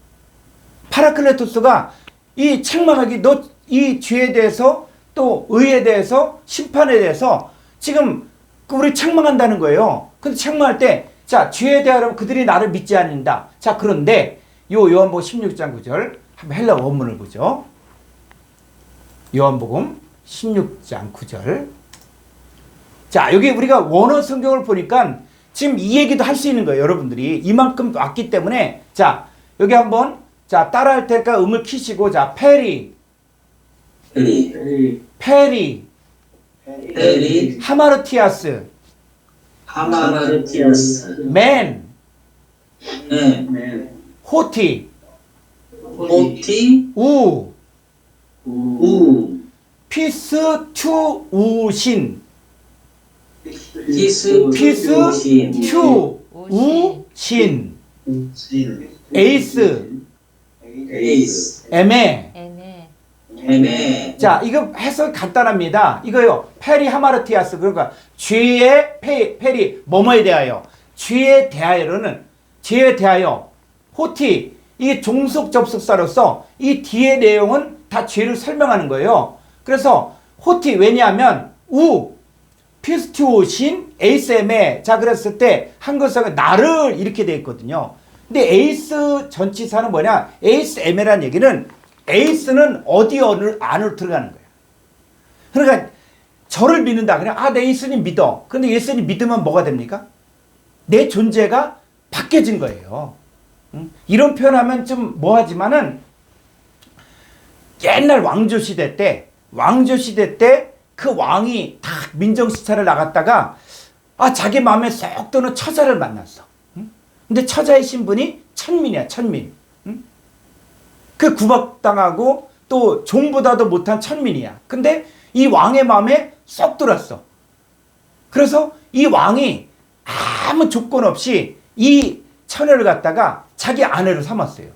파라클레토스가 이 책망하기, 너 이 죄에 대해서 또 의에 대해서 심판에 대해서 지금 우리 책망한다는 거예요. 근데 책망할 때 자, 죄에 대하여 그들이 나를 믿지 않는다. 자, 그런데 요한복음 16장 9절 한번 헬라 원문을 보죠. 요한복음 16장 9절. 자, 여기 우리가 원어 성경을 보니까 지금 이 얘기도 할 수 있는 거예요. 여러분들이 이만큼 왔기 때문에 자, 여기 한번 자, 따라할 테니까 음을 키시고 자, 페리 하마르티아스 맨 호티 우 피스 투 우신 에이스 에메. 자, 이거 해석 간단합니다. 이거요. 페리 하마르티아스. 그러니까 죄의 페리 뭐뭐에 대하여. 죄에 대하여 호티 이 종속 접속사로서 이 뒤의 내용은 다 죄를 설명하는 거예요. 그래서 호티 왜냐하면 피스티오신 에이스엠에 자 그랬을 때 한글성은 나를 이렇게 돼 있거든요. 근데 에이스 전치사는 뭐냐? 에이스 에메란 얘기는 에이스는 어디 안으로 들어가는 거야. 그러니까 저를 믿는다. 그냥 내 예수님 믿어. 근데 예수님 믿으면 뭐가 됩니까? 내 존재가 바뀌어진 거예요. 이런 표현하면 좀 뭐하지만은 옛날 왕조 시대 때 그 왕이 다 민정시찰을 나갔다가 자기 마음에 쏙 드는 처자를 만났어. 근데 처자의 신분이 천민이야, 천민. 그 구박당하고 또 종보다도 못한 천민이야. 근데 이 왕의 마음에 쏙 들었어. 그래서 이 왕이 아무 조건 없이 이 처녀를 갖다가 자기 아내로 삼았어요.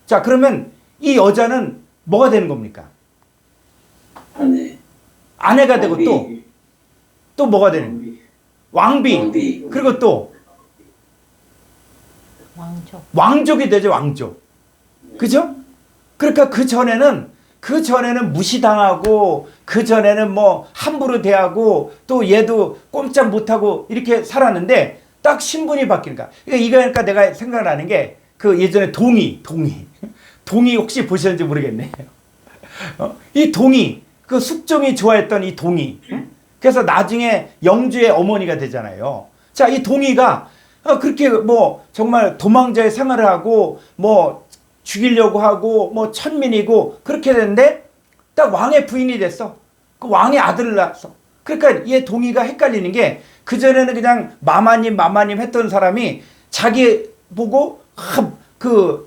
자, 그러면 이 여자는 뭐가 되는 겁니까? 아내가 되고 또 뭐가 되는? 왕비. 그리고 또 왕족이 되죠, 왕족. 그죠? 그러니까 그 전에는 무시당하고 그 전에는 뭐 함부로 대하고 또 얘도 꼼짝 못하고 이렇게 살았는데 딱 신분이 바뀌니까. 그러니까 내가 생각나는 게 그 예전에 동의 혹시 보셨는지 모르겠네요. 이 동의, 그 숙종이 좋아했던 이 동의. 그래서 나중에 영주의 어머니가 되잖아요. 자, 이 동의가 그렇게 뭐 정말 도망자의 생활을 하고 뭐 죽이려고 하고 뭐 천민이고 그렇게 됐는데 딱 왕의 부인이 됐어. 그 왕의 아들을 낳았어. 그러니까 얘 동의가 헷갈리는 게 그전에는 그냥 마마님 했던 사람이 자기 보고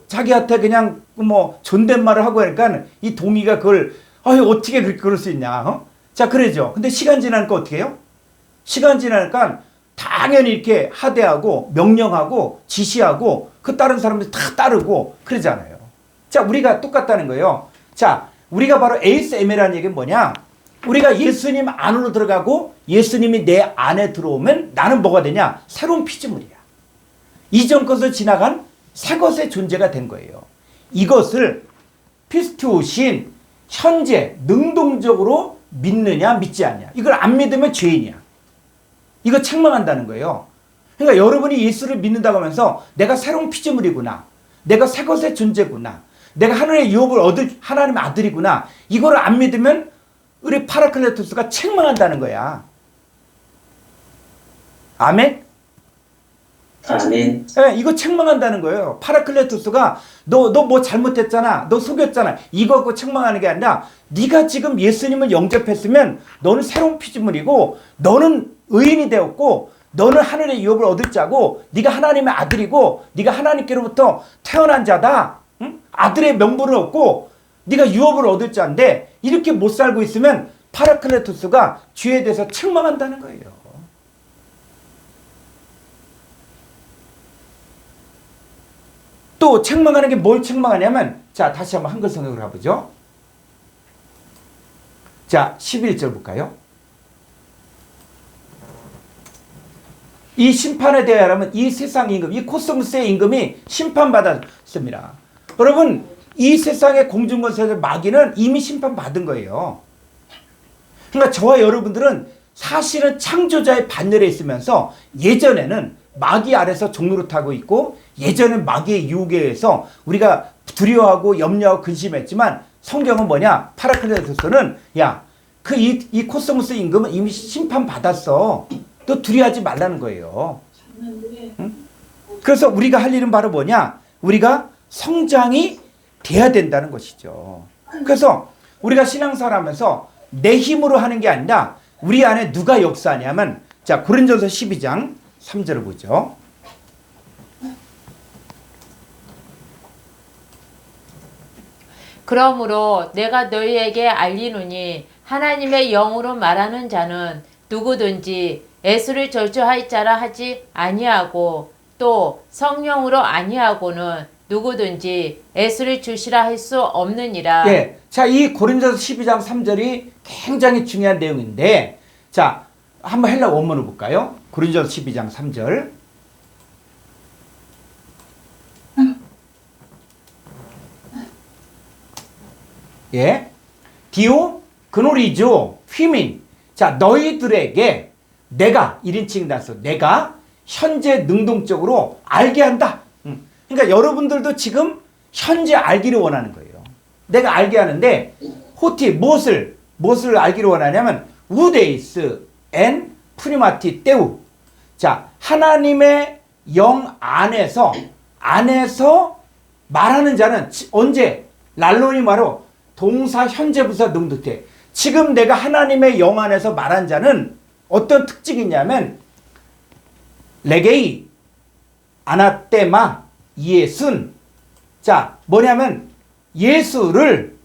자기한테 그냥 뭐 존댓말을 하고 하니까 이 동의가 그걸 어떻게 그럴 수 있냐. 자, 그러죠. 근데 시간 지나니까 어떻게 해요? 시간 지나니까 당연히 이렇게 하대하고 명령하고 지시하고 그 다른 사람들 다 따르고 그러잖아요. 자, 우리가 똑같다는 거예요. 자, 우리가 바로 에이스 에메라는 얘기는 뭐냐? 우리가 예수님 안으로 들어가고 예수님이 내 안에 들어오면 나는 뭐가 되냐? 새로운 피조물이야. 이전 것을 지나간 새 것의 존재가 된 거예요. 이것을 피스투신 현재 능동적으로 믿느냐 믿지 않냐. 이걸 안 믿으면 죄인이야. 이거 책망한다는 거예요. 그러니까 여러분이 예수를 믿는다고 하면서 내가 새로운 피조물이구나. 내가 새 것의 존재구나. 내가 하늘의 유업을 얻을 하나님의 아들이구나. 이거를 안 믿으면 우리 파라클레토스가 책망한다는 거야. 아멘? 아멘. 네, 이거 책망한다는 거예요. 파라클레토스가 너 뭐 잘못했잖아. 너 속였잖아. 이거 갖고 책망하는 게 아니라 네가 지금 예수님을 영접했으면 너는 새로운 피조물이고 너는 의인이 되었고 너는 하늘의 유업을 얻을 자고 네가 하나님의 아들이고 네가 하나님께로부터 태어난 자다. 응? 아들의 명분을 얻고 네가 유업을 얻을 자인데 이렇게 못 살고 있으면 파라클레토스가 죄에 대해서 책망한다는 거예요. 또 책망하는 게 뭘 책망하냐면 자, 다시 한번 한글 성경으로 가보죠. 자, 11절 볼까요? 이 심판에 대하여는 이 세상 임금, 이 코스모스의 임금이 심판받았습니다. 여러분, 이 세상의 공중권세의 마귀는 이미 심판받은 거예요. 그러니까 저와 여러분들은 사실은 창조자의 반열에 있으면서 예전에는 마귀 아래서 종노릇하고 있고 예전엔 마귀의 유혹에 의해서 우리가 두려워하고 염려하고 근심했지만 성경은 뭐냐? 파라클레토스는 이 코스모스 임금은 이미 심판받았어. 너 두려워하지 말라는 거예요. 응? 그래서 우리가 할 일은 바로 뭐냐? 우리가 성장이 돼야 된다는 것이죠. 그래서 우리가 신앙생활하면서 내 힘으로 하는 게 아니라 우리 안에 누가 역사하냐면 자, 고린도전서 12장 3절을 보죠. 그러므로 내가 너희에게 알리노니 하나님의 영으로 말하는 자는 누구든지 예수를 저주할 자라 하지 아니하고 또 성령으로 아니하고는 누구든지 예수를 주시라 할 수 없느니라. 예. 자, 이 고린도서 12장 3절이 굉장히 중요한 내용인데 자, 한번 헬라 원문을 볼까요? 고린도서 12장 3절. 예. 디오 그노리조 휘민. 자, 너희들에게 내가 1인칭 단수 내가 현재 능동적으로 알게 한다. 그러니까 여러분들도 지금 현재 알기를 원하는 거예요. 내가 알게 하는데 호티 무엇을 알기를 원하냐면 우데이스 엔 프리마티 때우. 자, 하나님의 영 안에서 말하는 자는 언제? 랄론이 바로 동사 현재 부사 능동태. 지금 내가 하나님의 영 안에서 말한 자는 어떤 특징이 있냐면 레게이 아나테마 예순. 자, 뭐냐면 예수를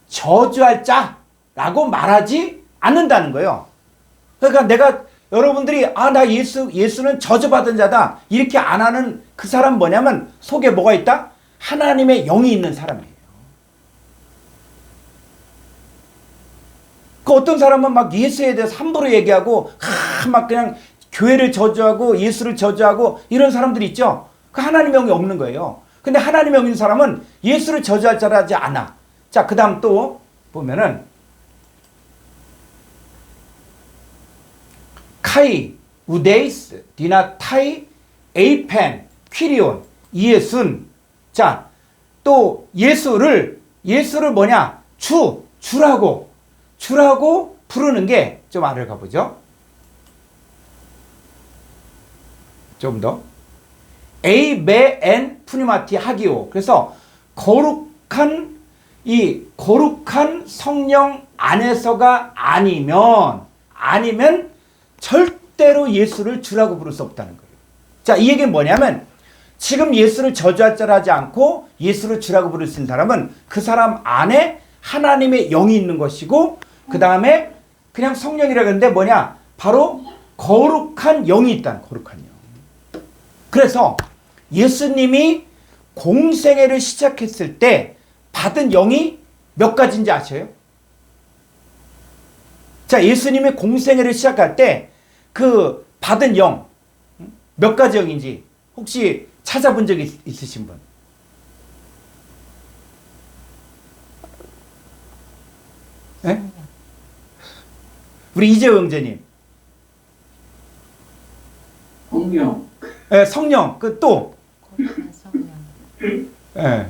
저주할 자라고 말하지 않는다는 거예요. 그러니까 내가 여러분들이 나 예수는 저주받은 자다 이렇게 안 하는 그 사람 뭐냐면 속에 뭐가 있다? 하나님의 영이 있는 사람이에요. 그 어떤 사람은 막 예수에 대해서 함부로 얘기하고 막 그냥 교회를 저주하고 예수를 저주하고 이런 사람들이 있죠. 그 하나님의 영이 없는 거예요. 근데 하나님의 영이 있는 사람은 예수를 저주할 줄 하지 않아. 자, 그 다음 또 보면은 카이, 우데이스, 디나타이, 에이펜, 퀴리온, 이예순. 자, 또 예수를 뭐냐? 주라고 부르는 게 좀 알아가 보죠. 좀 더. 에이베엔 푸니마티 하기오. 그래서 거룩한 성령 안에서가 아니면 절대로 예수를 주라고 부를 수 없다는 거예요. 자, 이 얘기는 뭐냐면 지금 예수를 저주할 줄 하지 않고 예수를 주라고 부를 수 있는 사람은 그 사람 안에 하나님의 영이 있는 것이고 그 다음에 그냥 성령이라고 하는데 뭐냐? 바로 거룩한 영이 있다는 거룩한 영. 그래서 예수님이 공생애를 시작했을 때 받은 영이 몇 가지인지 아셔요? 자, 예수님이 공생애를 시작할 때 그 받은 영 몇 가지 영인지 혹시 찾아본 적 있으신 분? 네? 우리 이재호 형제님. 성령. 네, 성령. 그 또. 네.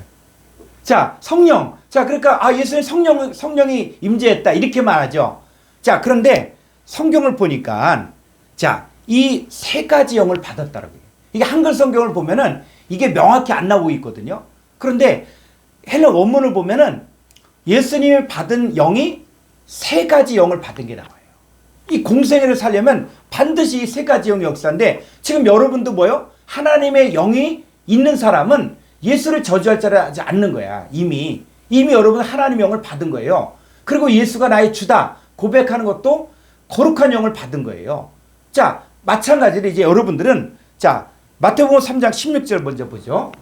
자, 성령. 자, 그러니까 예수님 성령이 임재했다 이렇게 말하죠. 자, 그런데 성경을 보니까 자, 이 세 가지 영을 받았다라고 해요. 이게 한글 성경을 보면은 이게 명확히 안 나오고 있거든요. 그런데 헬라 원문을 보면은 예수님이 받은 영이 세 가지 영을 받은 게 나와요. 이 공생애를 살려면 반드시 이 세 가지 영의 역사인데 지금 여러분도 뭐요? 하나님의 영이 있는 사람은 예수를 저주할 줄 하지 않는 거야. 이미 여러분 하나님의 영을 받은 거예요. 그리고 예수가 나의 주다 고백하는 것도 거룩한 영을 받은 거예요. 자, 마찬가지로 이제 여러분들은 자, 마태복음 3장 16절 먼저 보죠.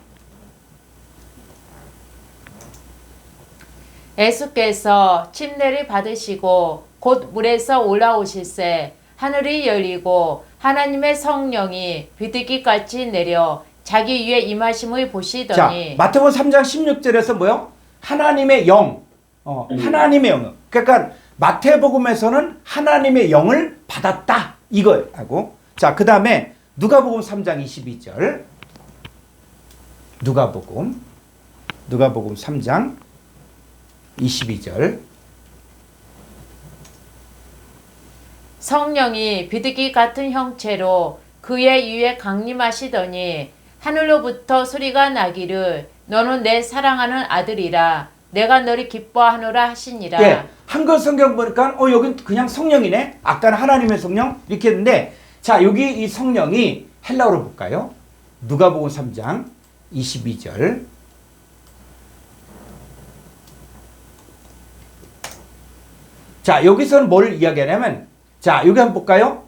예수께서 침례를 받으시고 곧 물에서 올라오실새 하늘이 열리고 하나님의 성령이 비둘기같이 내려 자기 위에 임하심을 보시더니. 자, 마태복음 3장 16절에서 뭐요? 하나님의 영. 하나님의 영. 그러니까 마태복음에서는 하나님의 영을 받았다. 이거하고. 자, 그 다음에 누가복음 3장 22절. 누가복음 3장 22절. 성령이 비둘기 같은 형체로 그의 위에 강림하시더니 하늘로부터 소리가 나기를 너는 내 사랑하는 아들이라 내가 너를 기뻐하노라 하시니라. 예, 한글 성경 보니까 여긴 그냥 성령이네. 아까는 하나님의 성령 이렇게 했는데 자, 여기 이 성령이 헬라어로 볼까요? 누가복음 3장 22절. 자, 여기서는 뭘 이야기하냐면 자, 여기 한번 볼까요?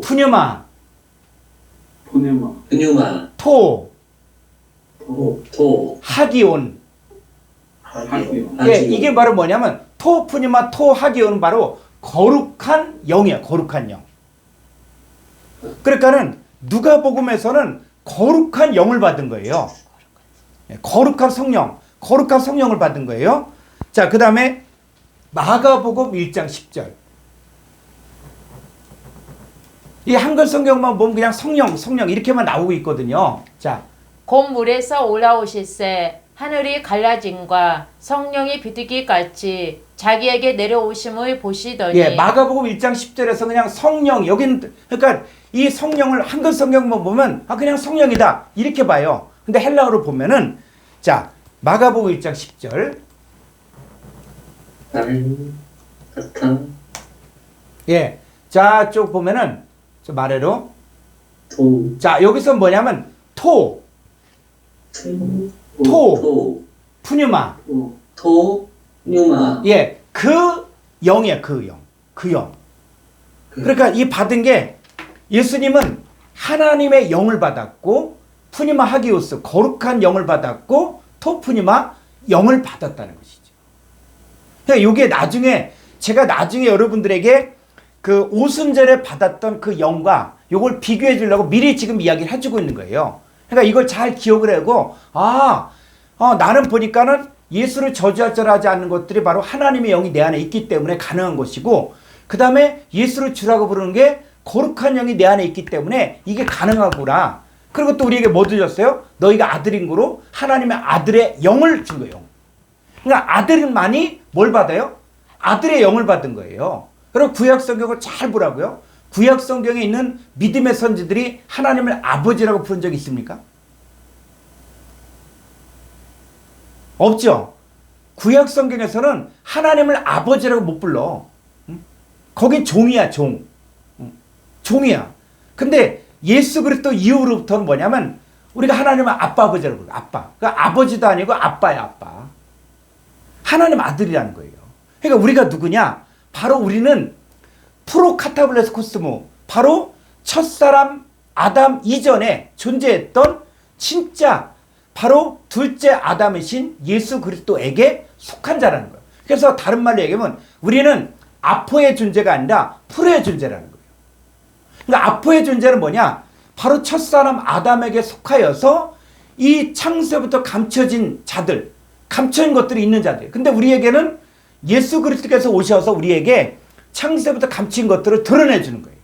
푸뉴마, 하기온. 예, 이게 바로 뭐냐면 푸뉴마, 하기온은 바로 거룩한 영이야. 거룩한 영. 그러니까는 누가복음에서는 거룩한 영을 받은 거예요. 거룩한 성령을 받은 거예요. 자, 그 다음에 마가복음 1장 10절. 이 한글 성경만 보면 그냥 성령, 성령 이렇게만 나오고 있거든요. 자, 곧 물에서 올라오실새 하늘이 갈라짐과 성령이 비둘기 같이 자기에게 내려오심을 보시더니 예, 마가복음 1장 10절에서 그냥 성령, 여긴 그러니까 이 성령을 한글 성경만 보면 아 그냥 성령이다 이렇게 봐요. 근데 헬라어로 보면은 자, 마가복음 1장 10절. 사탄 예. 자, 쭉 보면은 저 아래로 도 자, 여기서 뭐냐면 토, 토. 푸뉴마. 토 뉴마 예. 그 영이야, 그 영. 그 영. 그러니까 이 받은 게 예수님은 하나님의 영을 받았고 푸니마 하기오스 거룩한 영을 받았고 토푸니마 영을 받았다는 것이죠. 그러니까 이게 나중에 제가 나중에 여러분들에게 그 오순절에 받았던 그 영과 이걸 비교해 주려고 미리 지금 이야기를 해주고 있는 거예요. 그러니까 이걸 잘 기억을 하고 나는 보니까는 예수를 저주하지 않는 것들이 바로 하나님의 영이 내 안에 있기 때문에 가능한 것이고 그 다음에 예수를 주라고 부르는 게 거룩한 영이 내 안에 있기 때문에 이게 가능하구나. 그리고 또 우리에게 뭐 드렸어요? 너희가 아들인 거로 하나님의 아들의 영을 준 거예요. 그러니까 아들만이 뭘 받아요? 아들의 영을 받은 거예요. 그럼 구약 성경을 잘 보라고요. 구약 성경에 있는 믿음의 선지들이 하나님을 아버지라고 부른 적이 있습니까? 없죠. 구약 성경에서는 하나님을 아버지라고 못 불러. 거긴 종이야, 종. 종이야. 근데 예수 그리스도 이후로부터는 뭐냐면 우리가 하나님을 아빠 아버지라고 불러. 아빠. 그러니까 아버지도 아니고 아빠야, 아빠. 하나님 아들이라는 거예요. 그러니까 우리가 누구냐? 바로 우리는 프로카타블레스 코스모, 바로 첫사람 아담 이전에 존재했던 진짜 바로 둘째 아담이신 예수 그리스도에게 속한 자라는 거예요. 그래서 다른 말로 얘기하면 우리는 아포의 존재가 아니라 프로의 존재라는 거예요. 그러니까 아포의 존재는 뭐냐? 바로 첫사람 아담에게 속하여서 이 창세부터 감춰진 자들, 감춰진 것들이 있는 자들. 근데 우리에게는 예수 그리스도께서 오셔서 우리에게 창세부터 감춘 것들을 드러내주는 거예요.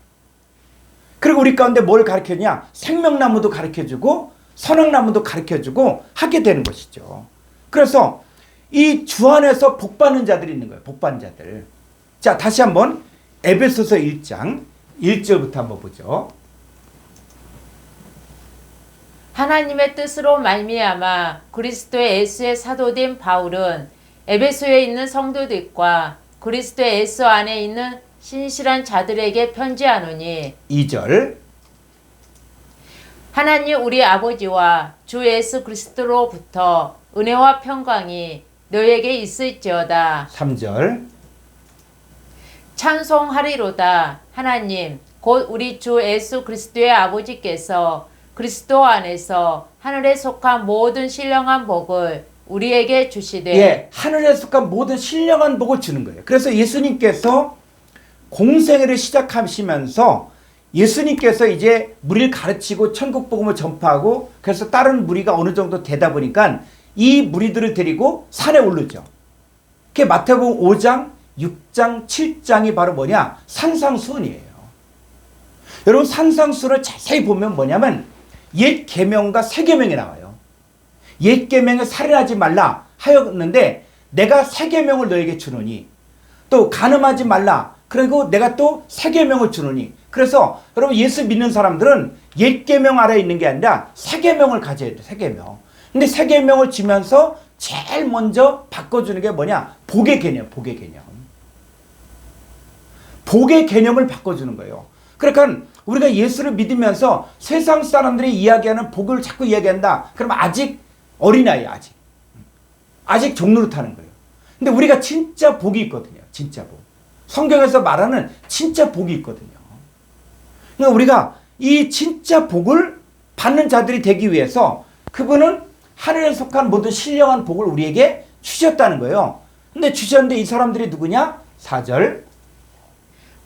그리고 우리 가운데 뭘 가르쳐주냐? 생명나무도 가르쳐주고 선악나무도 가르쳐주고 하게 되는 것이죠. 그래서 이 주 안에서 복받는 자들이 있는 거예요. 복받는 자들. 자, 다시 한번 에베소서 1장 1절부터 한번 보죠. 하나님의 뜻으로 말미암아 그리스도 예수의 사도된 바울은 에베소에 있는 성도들과 그리스도 예수 안에 있는 신실한 자들에게 편지하노니 2절 하나님 우리 아버지와 주 예수 그리스도로부터 은혜와 평강이 너에게 있을지어다. 3절 찬송하리로다. 하나님 곧 우리 주 예수 그리스도의 아버지께서 그리스도 안에서 하늘에 속한 모든 신령한 복을 우리에게 주시되 예, 하늘에 속한 모든 신령한 복을 주는 거예요. 그래서 예수님께서 공생애를 시작하시면서 예수님께서 이제 무리를 가르치고 천국 복음을 전파하고 그래서 다른 무리가 어느 정도 되다 보니까 이 무리들을 데리고 산에 오르죠. 그게 마태복음 5장, 6장, 7장이 바로 뭐냐? 산상수훈이에요. 여러분 산상수훈을 자세히 보면 뭐냐면 옛 계명과 새 계명이 나와요. 옛 계명에 살인하지 말라 하였는데 내가 새 계명을 너에게 주노니 또 간음하지 말라 그리고 내가 또 새 계명을 주노니 그래서 여러분 예수 믿는 사람들은 옛 계명 아래에 있는 게 아니라 새 계명을 가져야 돼요. 새 계명. 근데 새 계명을 주면서 제일 먼저 바꿔주는 게 뭐냐? 복의 개념, 복의 개념. 복의 개념을 바꿔주는 거예요. 그러니까 우리가 예수를 믿으면서 세상 사람들이 이야기하는 복을 자꾸 이야기한다. 그러면 아직 어린아이야, 아직 종로를 타는 거예요. 근데 우리가 진짜 복이 있거든요. 진짜 복. 성경에서 말하는 진짜 복이 있거든요. 그러니까 우리가 이 진짜 복을 받는 자들이 되기 위해서 그분은 하늘에 속한 모든 신령한 복을 우리에게 주셨다는 거예요. 근데 주셨는데 이 사람들이 누구냐? 4절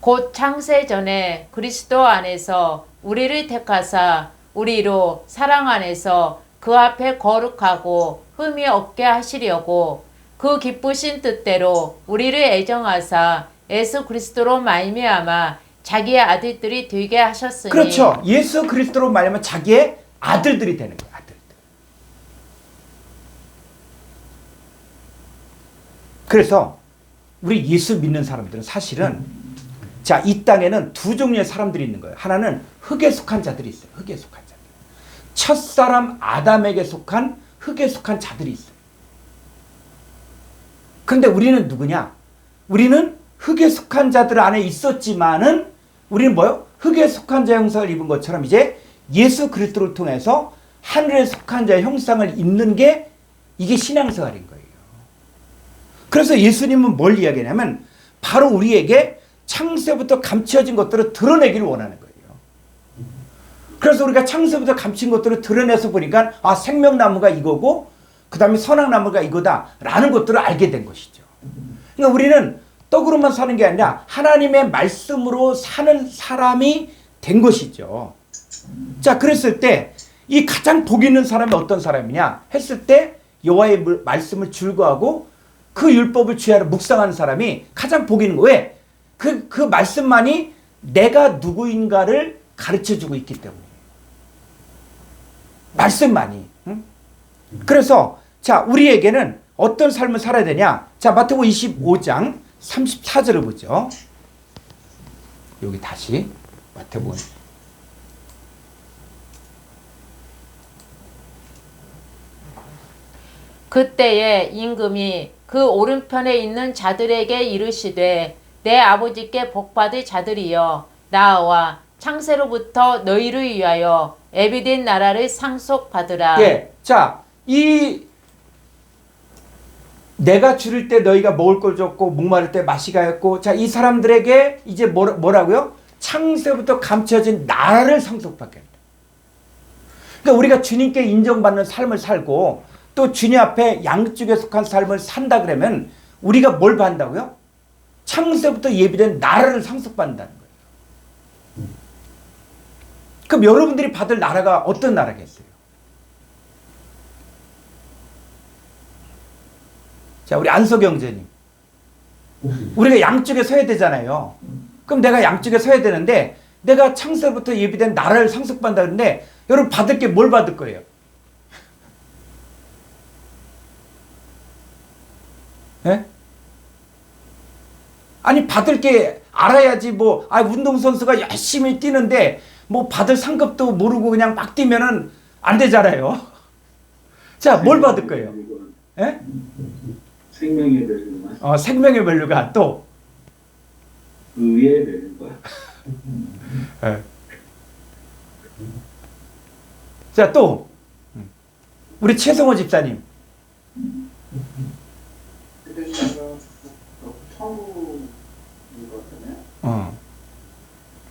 곧 창세 전에 그리스도 안에서 우리를 택하사 우리로 사랑 안에서 그 앞에 거룩하고 흠이 없게 하시려고 그 기쁘신 뜻대로 우리를 애정하사 예수 그리스도로 말미암아 자기의 아들들이 되게 하셨으니. 그렇죠. 예수 그리스도로 말하면 자기의 아들들이 되는 거예요. 아들들. 그래서 우리 예수 믿는 사람들은 사실은 자, 이 땅에는 두 종류의 사람들이 있는 거예요. 하나는 흙에 속한 자들이 있어요. 흙에 속한 자들. 첫사람 아담에게 속한 흙에 속한 자들이 있어요. 그런데 우리는 누구냐? 우리는 흙에 속한 자들 안에 있었지만은 우리는 뭐요? 흙에 속한 자 형상을 입은 것처럼 이제 예수 그리스도를 통해서 하늘에 속한 자의 형상을 입는 게 이게 신앙생활인 거예요. 그래서 예수님은 뭘 이야기하냐면 바로 우리에게 창세부터 감춰진 것들을 드러내기를 원하는 거예요. 그래서 우리가 창세부터 감춘 것들을 드러내서 보니까 아, 생명나무가 이거고 그 다음에 선악나무가 이거다라는 것들을 알게 된 것이죠. 그러니까 우리는 떡으로만 사는 게 아니라 하나님의 말씀으로 사는 사람이 된 것이죠. 자, 그랬을 때 이 가장 복 있는 사람이 어떤 사람이냐 했을 때 여호와의 말씀을 즐거워하고 그 율법을 주야로 묵상하는 사람이 가장 복 있는 거예요. 왜? 그 말씀만이 내가 누구인가를 가르쳐주고 있기 때문에. 말씀만이. 응? 그래서 자, 우리에게는 어떤 삶을 살아야 되냐? 자, 마태복음 25장 34절을 보죠. 여기 다시 마태복음. 그때에 임금이 그 오른편에 있는 자들에게 이르시되 내 아버지께 복받을 자들이여 나와 창세로부터 너희를 위하여 예비된 나라를 상속받으라. 예. 자, 이 내가 줄일 때 너희가 먹을 걸 줬고 목마를 때 마시게 하였고 자, 이 사람들에게 이제 뭐라고요? 창세부터 감춰진 나라를 상속받게 한다. 그러니까 우리가 주님께 인정받는 삶을 살고 또 주님 앞에 양쪽에 속한 삶을 산다 그러면 우리가 뭘 받는다고요? 창세부터 예비된 나라를 상속받는다는 거예요. 그럼 여러분들이 받을 나라가 어떤 나라겠어요? 자, 우리 안석영제님. 우리가 양쪽에 서야 되잖아요. 그럼 내가 양쪽에 서야 되는데 내가 창세부터 예비된 나라를 상속받는다는데 여러분 받을 게 뭘 받을 거예요? 예? 아니 받을 게 알아야지 뭐 운동선수가 열심히 뛰는데 뭐 받을 상급도 모르고 그냥 막 뛰면은 안 되잖아요. 자, 뭘 받을 거예요? 예? 생명의 밸류만 생명의 밸류가 또 의의 밸류가 예. 자, 또 우리 최성호 집사님. 그래서 천국인 것 같네.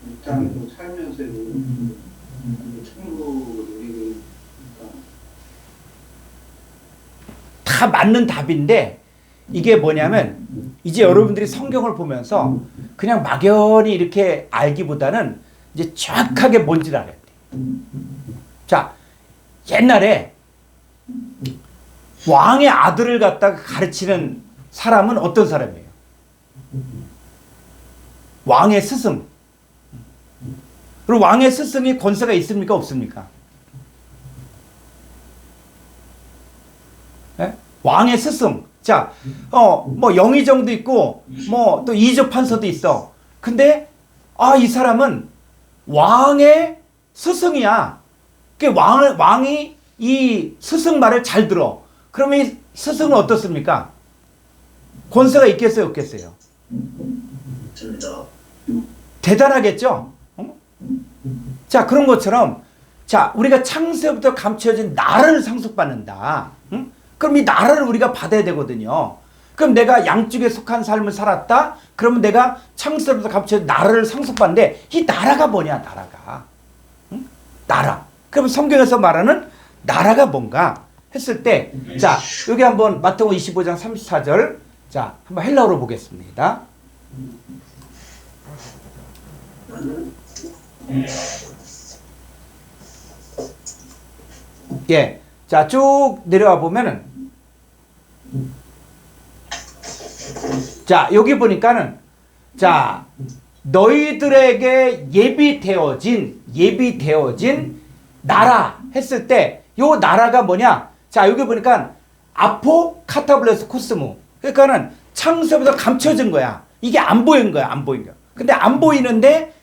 이 땅에서 살면서 천국을 누리고 있으니까. 다 맞는 답인데 이게 뭐냐면 이제 여러분들이 성경을 보면서 그냥 막연히 이렇게 알기보다는 이제 정확하게 뭔지를 알아야 돼. 자, 옛날에 왕의 아들을 갖다가 가르치는 사람은 어떤 사람이에요? 왕의 스승. 그리고 왕의 스승이 권세가 있습니까? 없습니까? 네? 왕의 스승. 자, 뭐 영의정도 있고, 뭐 또 이조판서도 있어. 근데 이 사람은 왕의 스승이야. 그 왕이 이 스승 말을 잘 들어. 그러면 이 스승은 어떻습니까? 권세가 있겠어요, 없겠어요? 대단하겠죠? 자, 그런 것처럼 자, 우리가 창세부터 감춰진 나라를 상속받는다. 응? 그럼 이 나라를 우리가 받아야 되거든요. 그럼 내가 양쪽에 속한 삶을 살았다? 그러면 내가 창세부터 감춰진 나라를 상속받는데 이 나라가 뭐냐, 나라가. 응? 나라. 그럼 성경에서 말하는 나라가 뭔가 했을 때, 자, 여기 한번 마태복음 25장 34절, 자, 한번 헬라어로 보겠습니다. 예, 자, 쭉 내려와 보면은, 자, 여기 보니까는, 자, 너희들에게 예비되어진 나라 했을 때 요 나라가 뭐냐? 자, 여기 보니까 아포 카타블레스 코스모. 그러니까는 창세부터 감춰진 거야. 이게 안 보인 거야. 안 보인 거야. 근데 안 보이는데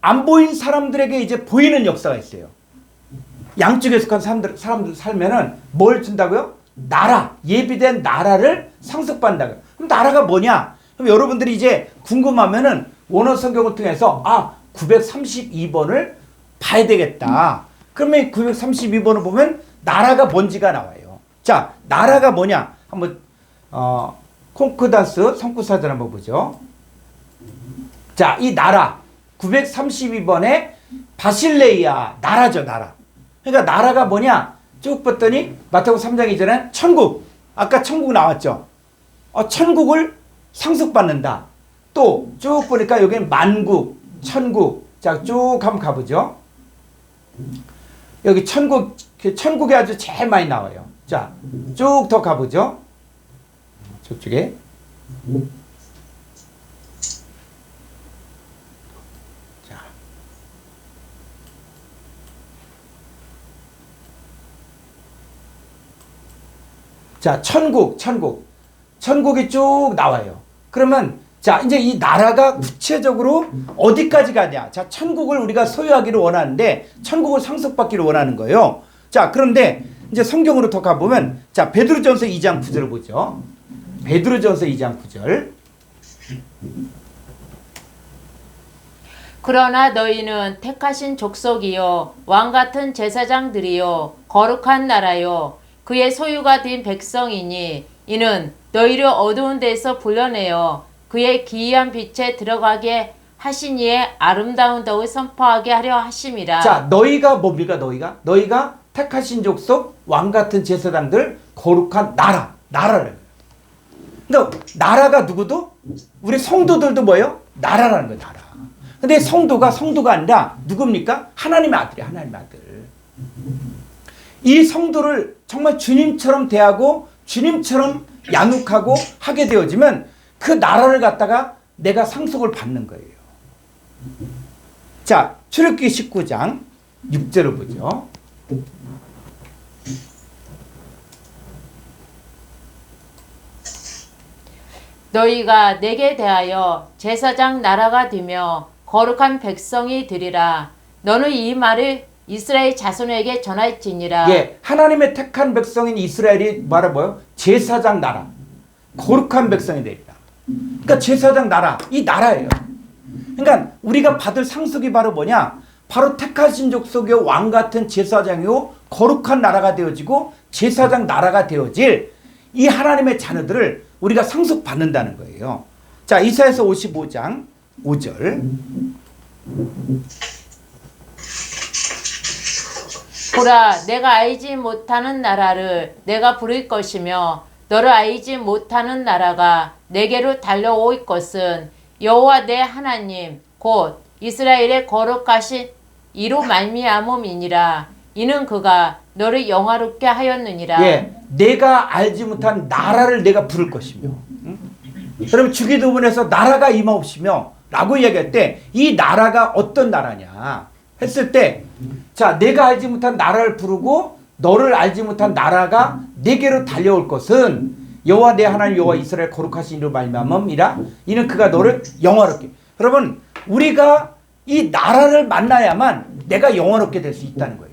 안 보인 사람들에게 이제 보이는 역사가 있어요. 양쪽에 속한 사람들 살면은 뭘 준다고요? 나라, 예비된 나라를 상속받는다고요. 그럼 나라가 뭐냐? 그럼 여러분들이 이제 궁금하면은 원어 성경을 통해서 932번을 봐야 되겠다. 그러면 932번을 보면 나라가 뭔지가 나와요. 자, 나라가 뭐냐? 한번 콩코단스 성구사전 한번 보죠. 자, 이 나라 932번에 바실레이아 나라죠, 나라. 그러니까 나라가 뭐냐? 쭉 봤더니 마태복음 3장 이전에 천국. 아까 천국 나왔죠. 천국을 상속받는다. 또 쭉 보니까 여기는 만국, 천국. 자, 쭉 한번 가보죠. 여기 천국이 아주 제일 많이 나와요. 자, 쭉 더 가보죠. 저쪽에. 자, 천국이 쭉 나와요. 그러면 자, 이제 이 나라가 구체적으로 어디까지 가냐? 자, 천국을 우리가 소유하기를 원하는데 천국을 상속받기를 원하는 거예요. 자, 그런데 이제 성경으로 더 가보면 자, 베드로전서 2장 9절을 보죠. 베드로전서 2장 9절. 그러나 너희는 택하신 족속이요 왕같은 제사장들이요 거룩한 나라요 그의 소유가 된 백성이니 이는 너희를 어두운 데서 불러내어 그의 기이한 빛에 들어가게 하신 이의 아름다운 덕을 선포하게 하려 하심이라. 자, 너희가 뭡니까? 너희가 택하신 족속, 왕같은 제사장들, 거룩한 나라를. 그러니까 나라가 누구도? 우리 성도들도 뭐예요? 나라라는 거예요, 나라. 근데 성도가 아니라 누굽니까? 하나님의 아들이에요, 하나님의 아들. 이 성도를 정말 주님처럼 대하고 주님처럼 양육하고 하게 되어지면 그 나라를 갖다가 내가 상속을 받는 거예요. 자, 출애굽기 19장 6절을 보죠. 너희가 내게 대하여 제사장 나라가 되며 거룩한 백성이 되리라. 너는 이 말을 이스라엘 자손에게 전할지니라. 예, 하나님의 택한 백성인 이스라엘이 말해 뭐요? 제사장 나라, 거룩한 백성이 되리라. 그러니까 제사장 나라, 이 나라예요. 그러니까 우리가 받을 상속이 바로 뭐냐? 바로 택하신 족속의 왕 같은 제사장이요 거룩한 나라가 되어지고 제사장 나라가 되어질 이 하나님의 자녀들을 우리가 상속받는다는 거예요. 자, 이사야서 55장 5절. 보라, 내가 알지 못하는 나라를 내가 부를 것이며 너를 알지 못하는 나라가 내게로 달려올 것은 여호와 내 하나님 곧 이스라엘의 거룩하신 이로 말미암음이니라. 이는 그가 너를 영화롭게 하였느니라. 예, 내가 알지 못한 나라를 내가 부를 것이며. 응? 그러면 주기도문에서 나라가 임하옵시며 라고 이야기할 때 이 나라가 어떤 나라냐 했을 때 자, 내가 알지 못한 나라를 부르고 너를 알지 못한 나라가 내게로 달려올 것은 여호와 내 하나님 여호와 이스라엘 거룩하신 이로 말미암음이라. 이는 그가 너를 영화롭게. 여러분, 우리가 이 나라를 만나야만 내가 영화롭게 될 수 있다는 거예요.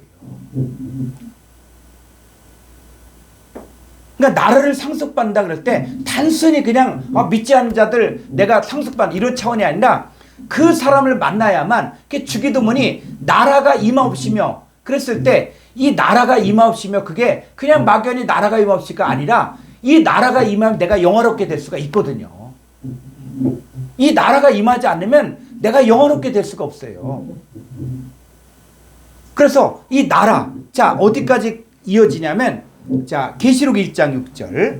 그러니까 나라를 상속받는다 그럴 때 단순히 그냥 믿지 않는 자들 내가 상속받는 이런 차원이 아니라 그 사람을 만나야만 주기도문이 나라가 임하옵시며 그랬을 때 이 나라가 임하옵시며 그게 그냥 막연히 나라가 임하옵시가 아니라 이 나라가 임하면 내가 영화롭게 될 수가 있거든요. 이 나라가 임하지 않으면 내가 영화롭게 될 수가 없어요. 그래서 이 나라, 자, 어디까지 이어지냐면 자, 계시록 1장 6절.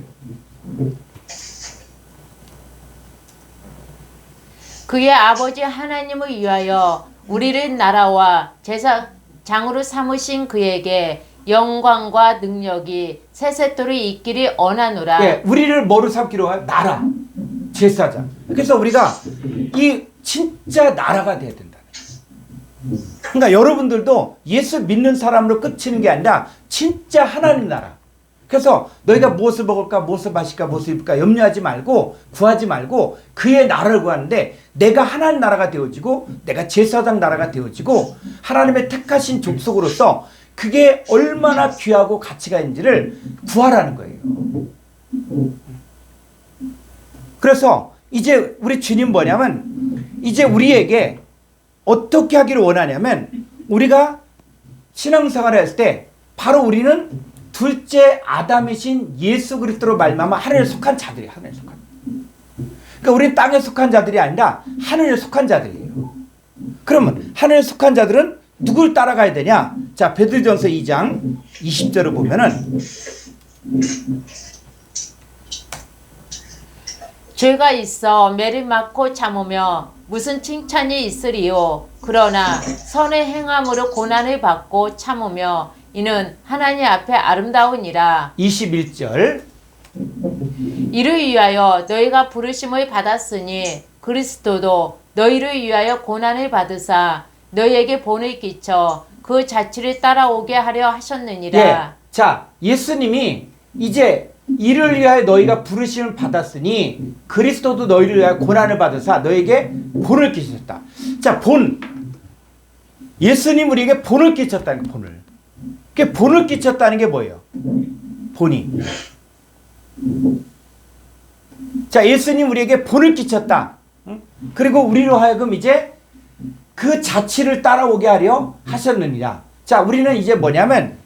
그의 아버지 하나님을 위하여 우리를 나라와 제사장으로 삼으신 그에게 영광과 능력이 세세토록 있기를 원하노라. 예, 우리를 뭐로 삼기로 해요? 나라, 제사장. 그래서 우리가 이 진짜 나라가 돼야 된다. 그러니까 여러분들도 예수 믿는 사람으로 끝이는 게 아니라 진짜 하나님 나라. 그래서 너희가 무엇을 먹을까, 무엇을 마실까, 무엇을 입을까 염려하지 말고 구하지 말고 그의 나라를 구하는데 내가 하나님 나라가 되어지고 내가 제사장 나라가 되어지고 하나님의 택하신 족속으로서 그게 얼마나 귀하고 가치가 있는지를 구하라는 거예요. 그래서 이제 우리 주님 뭐냐면 이제 우리에게 어떻게 하기를 원하냐면 우리가 신앙생활을 했을 때 바로 우리는 둘째 아담이신 예수 그리스도로 말미암아 하늘에 속한 자들이에요. 하늘에 속한. 그러니까 우리는 땅에 속한 자들이 아니라 하늘에 속한 자들이에요. 그러면 하늘에 속한 자들은 누굴 따라가야 되냐? 자, 베드로전서 2장 20절을 보면은 죄가 있어 매를 맞고 참으며 무슨 칭찬이 있으리요. 그러나 선의 행함으로 고난을 받고 참으며 이는 하나님 앞에 아름다우니라. 21절 이를 위하여 너희가 부르심을 받았으니 그리스도도 너희를 위하여 고난을 받으사 너희에게 본을 끼쳐 그 자취를 따라오게 하려 하셨느니라. 예. 자, 예수님이 이제 이를 위하여 너희가 부르심을 받았으니 그리스도도 너희를 위하여 고난을 받으사 너희에게 본을 끼쳤다. 자, 본. 예수님 우리에게 본을 끼쳤다는 거, 본을. 그 본을 끼쳤다는 게 뭐예요? 본이. 자, 예수님 우리에게 본을 끼쳤다. 그리고 우리로 하여금 이제 그 자취를 따라오게 하려 하셨느니라. 자, 우리는 이제 뭐냐면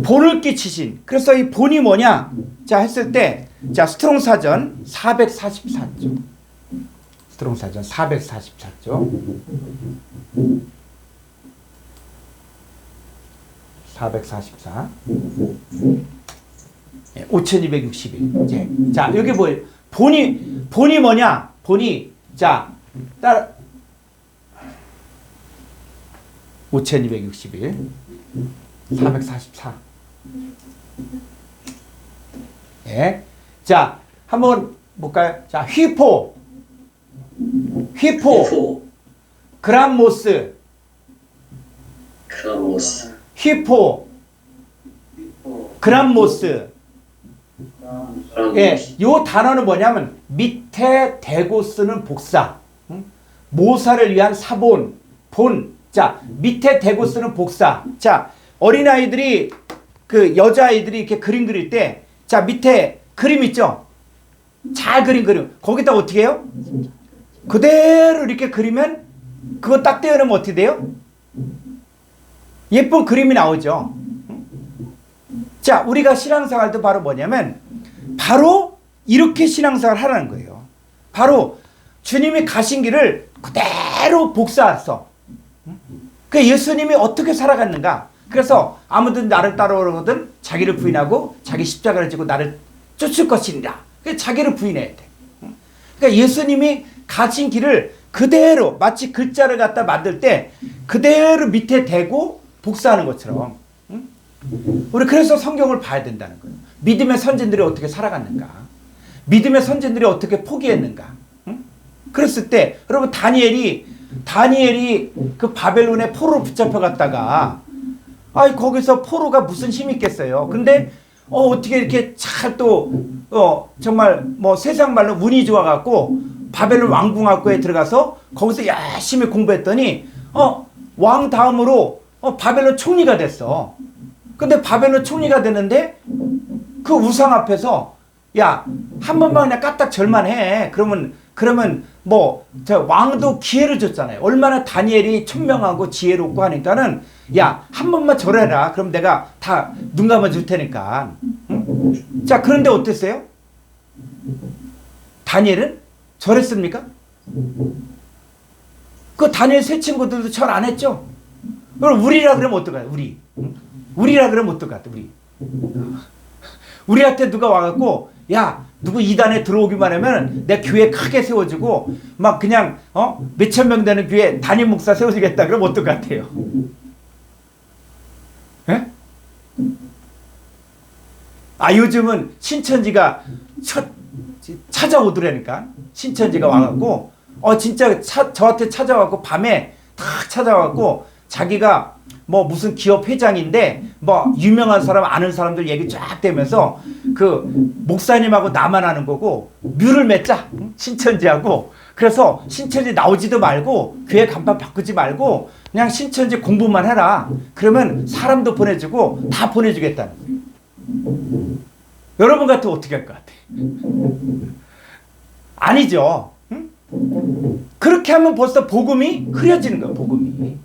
본을 끼치신. 그래서 이 본이 뭐냐? 자, 했을 때, 자, 스트롱 사전 444조. 스트롱 사전 444조. 444. 5261. 이제 자, 여기 뭐예요? 본이 뭐냐? 본이 자, 따라 5261. 444. 예. 자, 한번 볼까요? 자, 휘포, 그람모스, 크라모스, 휘포, 그람모스. 예, 요 단어는 뭐냐면 밑에 대고 쓰는 복사. 모사를 위한 사본, 본. 자, 밑에 대고 쓰는 복사. 자, 어린아이들이 그 여자아이들이 이렇게 그림 그릴 때 자, 밑에 그림 있죠? 잘 그린 그림. 거기다 어떻게 해요? 그대로 이렇게 그리면 그거 딱 떼어내면 어떻게 돼요? 예쁜 그림이 나오죠. 자, 우리가 신앙생활도 바로 뭐냐면 바로 이렇게 신앙생활을 하라는 거예요. 바로 주님이 가신 길을 그대로 복사했어. 그 예수님이 어떻게 살아갔는가? 그래서 아무든 나를 따라오거든 자기를 부인하고 자기 십자가를 지고 나를 쫓을 것이니라. 자기를 부인해야 돼. 그러니까 예수님이 가신 길을 그대로 마치 글자를 갖다 만들 때 그대로 밑에 대고 복사하는 것처럼. 우리 그래서 성경을 봐야 된다는 거예요. 믿음의 선진들이 어떻게 살아갔는가? 믿음의 선진들이 어떻게 포기했는가? 그랬을 때 여러분 다니엘이 그 바벨론의 포로로 붙잡혀 갔다가 거기서 포로가 무슨 힘이 있겠어요. 근데 어떻게 이렇게 잘 또 정말 뭐 세상 말로 운이 좋아갖고 바벨론 왕궁학교에 들어가서 거기서 열심히 공부했더니 왕 다음으로 바벨론 총리가 됐어. 근데 바벨론 총리가 되는데 그 우상 앞에서 야, 한 번만 그냥 까딱 절만 해. 그러면 뭐 저 왕도 기회를 줬잖아요. 얼마나 다니엘이 천명하고 지혜롭고 하니까는 야, 한 번만 절해라. 그럼 내가 다 눈 감아 줄 테니까. 응? 자, 그런데 어땠어요? 다니엘은 절했습니까? 그 다니엘 세 친구들도 절 안 했죠? 그럼 우리라 그러면 어떨까요? 우리. 응? 우리라 그러면 어떨 것 같아? 우리한테 누가 와갖고 야, 누구 이단에 들어오기만 하면 내 교회 크게 세워주고 막 그냥 몇천 명 되는 교회 담임 목사 세워주겠다 그러면 어떨 것 같아요? 예? 요즘은 신천지가 찾아오더라니까. 신천지가 와갖고 진짜 저한테 찾아와갖고 밤에 탁 찾아와갖고 자기가 뭐 무슨 기업 회장인데 뭐 유명한 사람 아는 사람들 얘기 쫙 대면서 그 목사님하고 나만 아는 거고 뮤를 맺자 신천지하고 그래서 신천지 나오지도 말고 교회 간판 바꾸지 말고 그냥 신천지 공부만 해라 그러면 사람도 보내주고 다 보내주겠다는 거예요. 여러분 같으면 어떻게 할 것 같아? 아니죠. 응? 그렇게 하면 벌써 복음이 흐려지는 거예요. 복음이.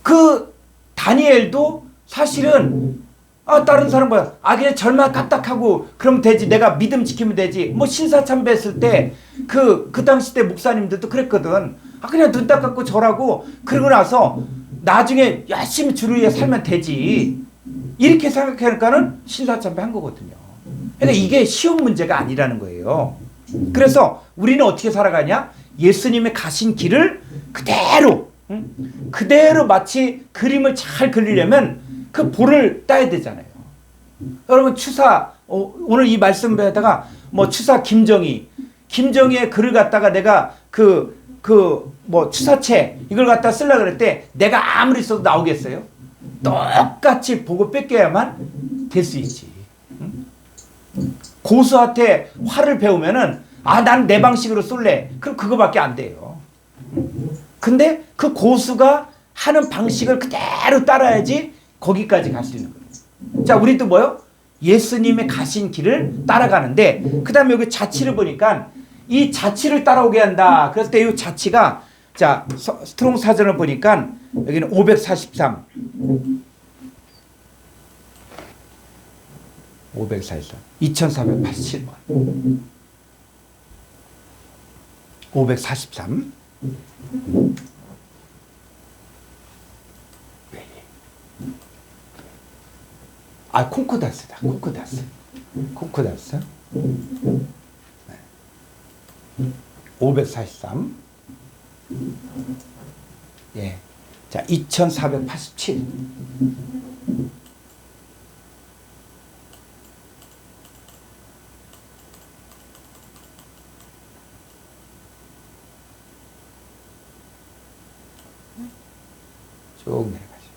그 다니엘도 사실은 다른 사람 뭐야 그냥 절만 까딱하고 그러면 되지 내가 믿음 지키면 되지 뭐 신사참배했을 때 그 당시 때 목사님들도 그랬거든. 그냥 눈 딱 감고 절하고 그러고 나서 나중에 열심히 주를 위해 살면 되지 이렇게 생각하니까는 신사참배 한 거거든요. 그러니까 이게 쉬운 문제가 아니라는 거예요. 그래서 우리는 어떻게 살아가냐? 예수님의 가신 길을 그대로 마치 그림을 잘 그리려면 그 볼을 따야 되잖아요. 여러분 추사 오늘 이 말씀에다가 뭐 추사 김정희의 글을 갖다가 내가 뭐 추사체 이걸 갖다 쓰려고 그럴 때 내가 아무리 써도 나오겠어요? 똑같이 보고 뺏겨야만 될 수 있지. 고수한테 화를 배우면은 난 내 방식으로 쏠래. 그럼 그거밖에 안 돼요. 근데 그 고수가 하는 방식을 그대로 따라야지 거기까지 갈 수 있는 거예요. 자, 우리도 뭐요? 예수님의 가신 길을 따라가는데 그 다음에 여기 자치를 보니까 이 자치를 따라오게 한다. 그랬을 때 이 자치가 자 스트롱 사전을 보니까 여기는 543 2487번 543 콩코다스다. 콩코다스 543 예. 자 2487 쭉 내려가죠.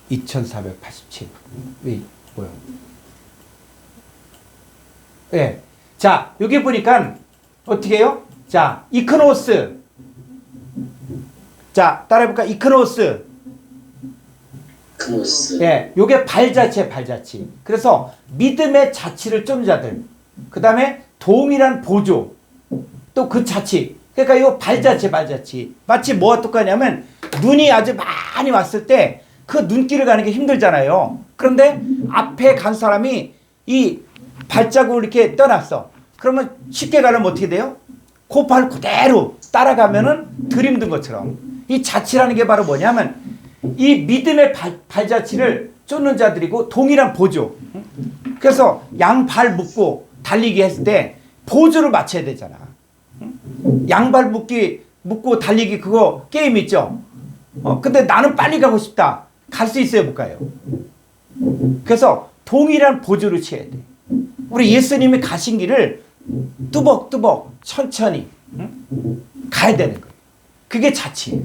(2487) 왜 뭐요? 예. 자, 여기 보니까 어떻게 해요? 자, 이크노스. 자, 따라해볼까? 이크노스. 예, 요게 발자취. 그래서 믿음의 자취를 쫓는 자들. 그 다음에 도움이란 보조. 또 그 자취. 그러니까 요 발자취. 마치 뭐가 똑같냐면 눈이 아주 많이 왔을 때 그 눈길을 가는 게 힘들잖아요. 그런데 앞에 간 사람이 이 발자국을 이렇게 떠났어. 그러면 쉽게 가려면 어떻게 돼요? 그 발 그대로 따라가면은 덜 힘든 것처럼. 이 자취라는 게 바로 뭐냐면 이 믿음의 발자취를 쫓는 자들이고 동일한 보조. 그래서 양발 묶고 달리기 했을 때 보조를 맞춰야 되잖아. 양발 묶고 달리기 그거 게임 있죠. 근데 나는 빨리 가고 싶다. 갈 수 있어요, 못 가요? 그래서 동일한 보조를 취해야 돼. 우리 예수님이 가신 길을 뚜벅뚜벅 천천히 가야 되는 거예요. 그게 자취예요.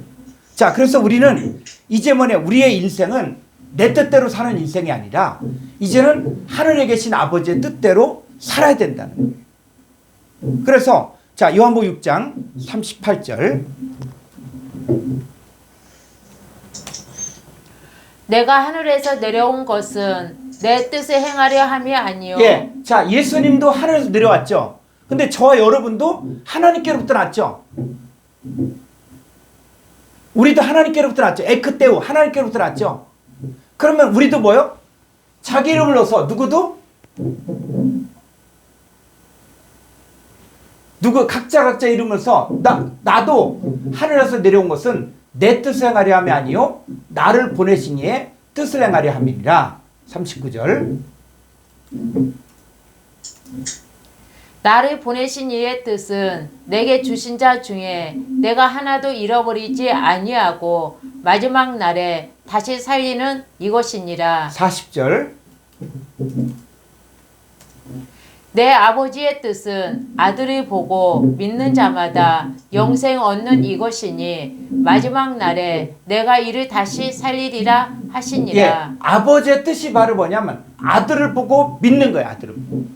자, 그래서 우리는 이제 우리의 인생은 내 뜻대로 사는 인생이 아니라 이제는 하늘에 계신 아버지의 뜻대로 살아야 된다는 거예요. 그래서 자, 요한복음 6장 38절 내가 하늘에서 내려온 것은 내 뜻을 행하려 함이 아니요. 예, 자, 예수님도 하늘에서 내려왔죠. 근데 저와 여러분도 하나님께로부터 났죠. 우리도 하나님께로부터 났죠. 에크테오 하나님께로부터 났죠. 그러면 우리도 뭐요? 자기 이름을 넣어서 누구 각자 이름을 써 나도 하늘에서 내려온 것은 내 뜻을 행하려 함이 아니요 나를 보내신 이의 뜻을 행하려 함이니라. 39절 나를 보내신 이의 뜻은 내게 주신 자 중에 내가 하나도 잃어버리지 아니하고 마지막 날에 다시 살리는 이것이니라. 40절. 내 아버지의 뜻은 아들을 보고 믿는 자마다 영생 얻는 이것이니 마지막 날에 내가 이를 다시 살리리라 하시니라. 예, 아버지의 뜻이 바로 뭐냐면 아들을 보고 믿는 거야. 아들을 보고.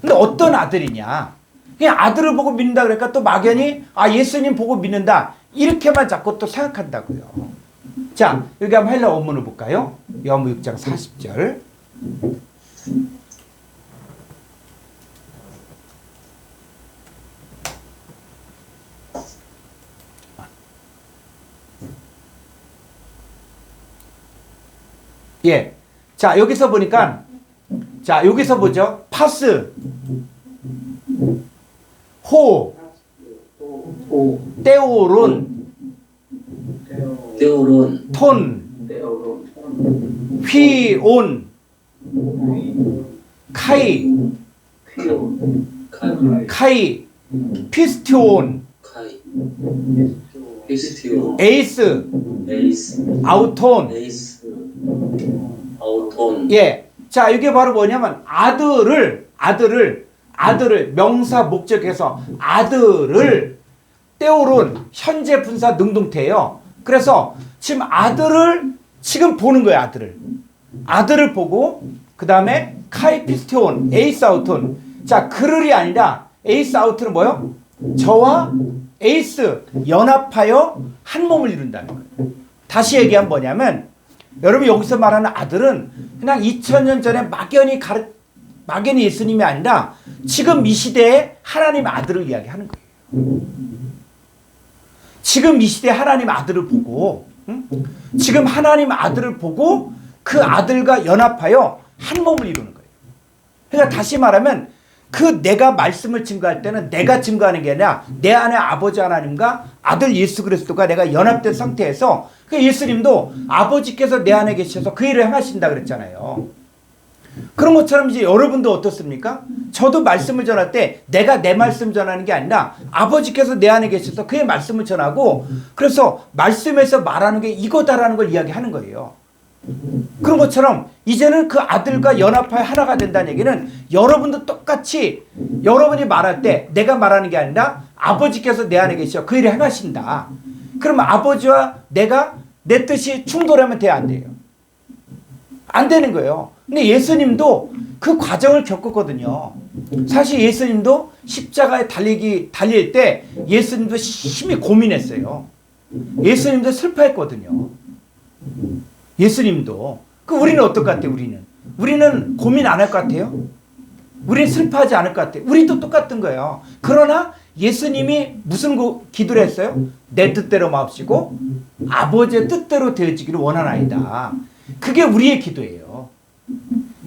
근데 어떤 아들이냐? 그냥 아들을 보고 믿는다 그러니까 또 막연히 예수님 보고 믿는다 이렇게만 자꾸 또 생각한다고요. 자, 여기 한번 헬라 원문을 볼까요? 요한복음 6장 40절. 예. 자, 여기서 보니까, 자, 여기서 보죠. 파스, 호, 떼오론, 떼오론, 톤, 휘온, 카이, 카이, 피스티온, 카이, 피스티오, 에이스, 에이스, 아우톤. 에이스, 아우톤. 예. 자, 이게 바로 뭐냐면 아들을 명사 목적해서 아들을 떼오론 현재 분사 능동태예요. 그래서 지금 아들을 지금 보는 거예요. 아들을 보고 그다음에 카이피스테온 에이스 아우톤. 자, 그를이 아니라 에이스 아우톤은 뭐요? 저와 에이스 연합하여 한 몸을 이룬다는 거예요. 다시 얘기하면 뭐냐면 여러분 여기서 말하는 아들은 그냥 2000년 전에 막연히 예수님이 아니라 지금 이 시대에 하나님 아들을 이야기하는 거예요. 지금 이 시대에 하나님 아들을 보고 지금 하나님 아들을 보고 그 아들과 연합하여 한 몸을 이루는 거예요. 그러니까 다시 말하면 그 내가 말씀을 증거할 때는 내가 증거하는 게 아니라 내 안에 아버지 하나님과 아들 예수 그리스도가 내가 연합된 상태에서 그 예수님도 아버지께서 내 안에 계셔서 그 일을 행하신다 그랬잖아요. 그런 것처럼 이제 여러분도 어떻습니까? 저도 말씀을 전할 때 내가 내 말씀 전하는 게 아니라 아버지께서 내 안에 계셔서 그의 말씀을 전하고 그래서 말씀에서 말하는 게 이거다라는 걸 이야기하는 거예요. 그런 것처럼 이제는 그 아들과 연합하여 하나가 된다는 얘기는 여러분도 똑같이 여러분이 말할 때 내가 말하는 게 아니라 아버지께서 내 안에 계셔 그 일을 행하신다. 그러면 아버지와 내가 내 뜻이 충돌하면 돼야 안 돼요? 안 되는 거예요. 근데 예수님도 그 과정을 겪었거든요. 사실 예수님도 십자가에 달릴 때 예수님도 심히 고민했어요. 예수님도 슬퍼했거든요. 예수님도. 그 우리는 어떨 것 같아요? 우리는 고민 안 할 것 같아요? 우리는 슬퍼하지 않을 것 같아요? 우리도 똑같은 거예요. 그러나 예수님이 무슨 기도를 했어요? 내 뜻대로 마옵시고 아버지의 뜻대로 되어지기를 원하나이다. 그게 우리의 기도예요.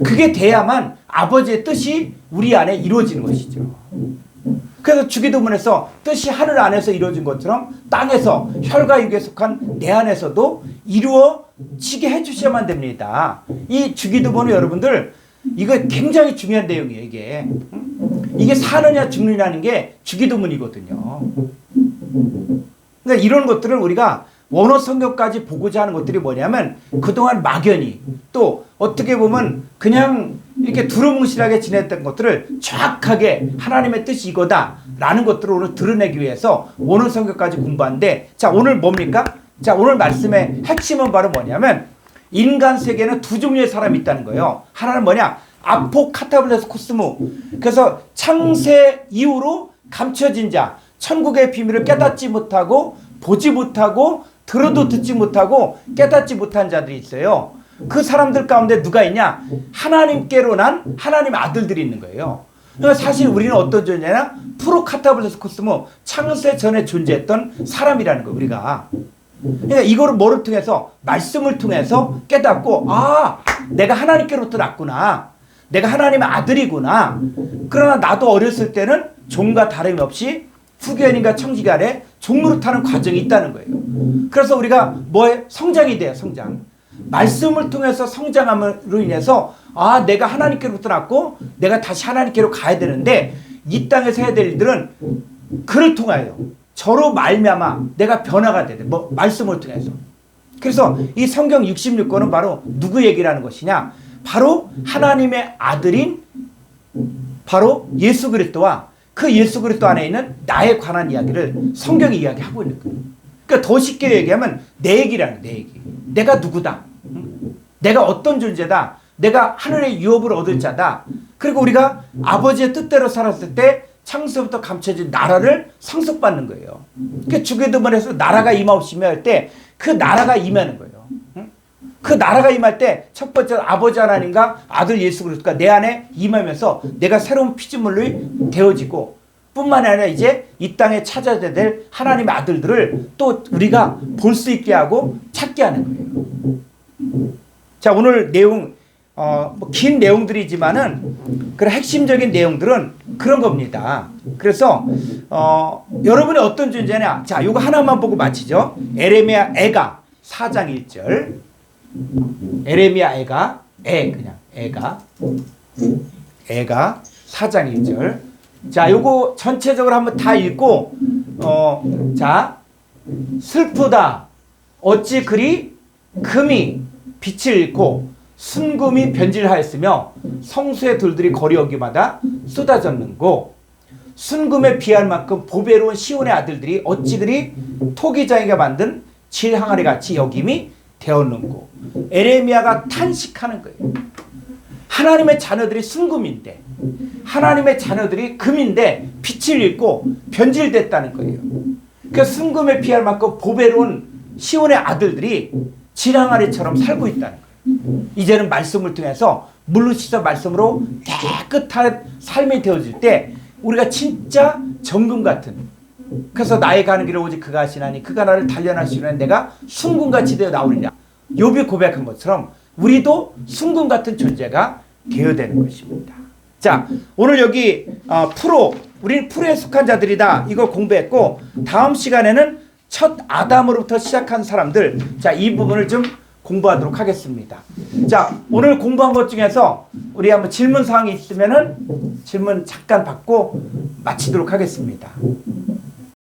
그게 돼야만 아버지의 뜻이 우리 안에 이루어지는 것이죠. 그래서 주기도문에서 뜻이 하늘 안에서 이루어진 것처럼 땅에서 혈과 육에 속한 내 안에서도 이루어지게 해주셔야만 됩니다. 이 주기도문은 여러분들 이거 굉장히 중요한 내용이에요. 이게 사느냐 죽느냐는 게 주기도문이거든요. 그러니까 이런 것들을 우리가 원어 성경까지 보고자 하는 것들이 뭐냐면 그동안 막연히 또 어떻게 보면 그냥 이렇게 두루뭉실하게 지냈던 것들을 정확하게 하나님의 뜻이 이거다라는 것들을 오늘 드러내기 위해서 원어 성경까지 공부하는데 자 오늘 뭡니까? 자 오늘 말씀의 핵심은 바로 뭐냐면 인간 세계는 두 종류의 사람이 있다는 거예요. 하나는 뭐냐? 아포카타블레스 코스모. 그래서 창세 이후로 감춰진 자, 천국의 비밀을 깨닫지 못하고 보지 못하고 들어도 듣지 못하고 깨닫지 못한 자들이 있어요. 그 사람들 가운데 누가 있냐? 하나님께로 난 하나님 아들들이 있는 거예요. 그러니까 사실 우리는 어떤 존재냐? 프로카타블레스 코스모, 창세 전에 존재했던 사람이라는 거예요. 우리가. 그러니까 이거를 뭐를 통해서? 말씀을 통해서 깨닫고 내가 하나님께로부터 났구나. 내가 하나님의 아들이구나. 그러나 나도 어렸을 때는 종과 다름이 없이 후견인과 청지간에 종로를 타는 과정이 있다는 거예요. 그래서 우리가 성장이 돼요. 성장. 말씀을 통해서 성장함으로 인해서 내가 하나님께로부터 났고 내가 다시 하나님께로 가야 되는데 이 땅에서 해야 될 일들은 그를 통하여 저로 말미암아 내가 변화가 되는 뭐 말씀을 통해서. 그래서 이 성경 66권은 바로 누구 얘기라는 것이냐? 바로 하나님의 아들인 바로 예수 그리스도와 그 예수 그리스도 안에 있는 나에 관한 이야기를 성경이 이야기하고 있는 거예요. 그러니까 더 쉽게 얘기하면 내 얘기라는 내 얘기. 내가 누구다. 내가 어떤 존재다. 내가 하늘의 유업을 얻을 자다. 그리고 우리가 아버지의 뜻대로 살았을 때 창세부터 감춰진 나라를 상속받는 거예요. 그러니까 주기도문 해서 나라가 임하옵시며 할 때 그 나라가 임하는 거예요. 그 나라가 임할 때 첫 번째 아버지 하나님과 아들 예수 그리스도가 내 안에 임하면서 내가 새로운 피조물이 되어지고 뿐만 아니라 이제 이 땅에 찾아야 될 하나님의 아들들을 또 우리가 볼 수 있게 하고 찾게 하는 거예요. 자, 오늘 내용 긴 내용들이지만은 그런 핵심적인 내용들은 그런 겁니다. 그래서 여러분이 어떤 존재냐? 자, 이거 하나만 보고 마치죠. 에레미야 애가 4장 1절. 에레미야 애가 그냥 애가 4장 1절. 자, 요거 전체적으로 한번 다 읽고 자, 슬프다. 어찌 그리 금이 빛을 잃고 순금이 변질하였으며 성수의 돌들이 거리 어기마다 쏟아졌는고 순금에 비할 만큼 보배로운 시온의 아들들이 어찌 그리 토기장이가 만든 질 항아리 같이 여김이 되었는고. 에레미야가 탄식하는 거예요. 하나님의 자녀들이 순금인데 하나님의 자녀들이 금인데 빛을 잃고 변질됐다는 거예요. 그 순금에 비할 만큼 보배로운 시온의 아들들이 질 항아리처럼 살고 있다는 거예요. 이제는 말씀을 통해서 물로 씻어 말씀으로 깨끗한 삶이 되어질 때 우리가 진짜 정금 같은, 그래서 나의 가는 길을 오직 그가 하시나니 그가 나를 단련하시려니 내가 순금같이 되어 나오리라. 욥이 고백한 것처럼 우리도 순금 같은 존재가 되어야 되는 것입니다. 자, 오늘 여기 우리는 풀에 속한 자들이다 이거 공부했고, 다음 시간에는 첫 아담으로부터 시작한 사람들, 자, 이 부분을 좀 공부하도록 하겠습니다. 자, 오늘 공부한 것 중에서 우리 한번 질문 사항이 있으면은 질문 잠깐 받고 마치도록 하겠습니다.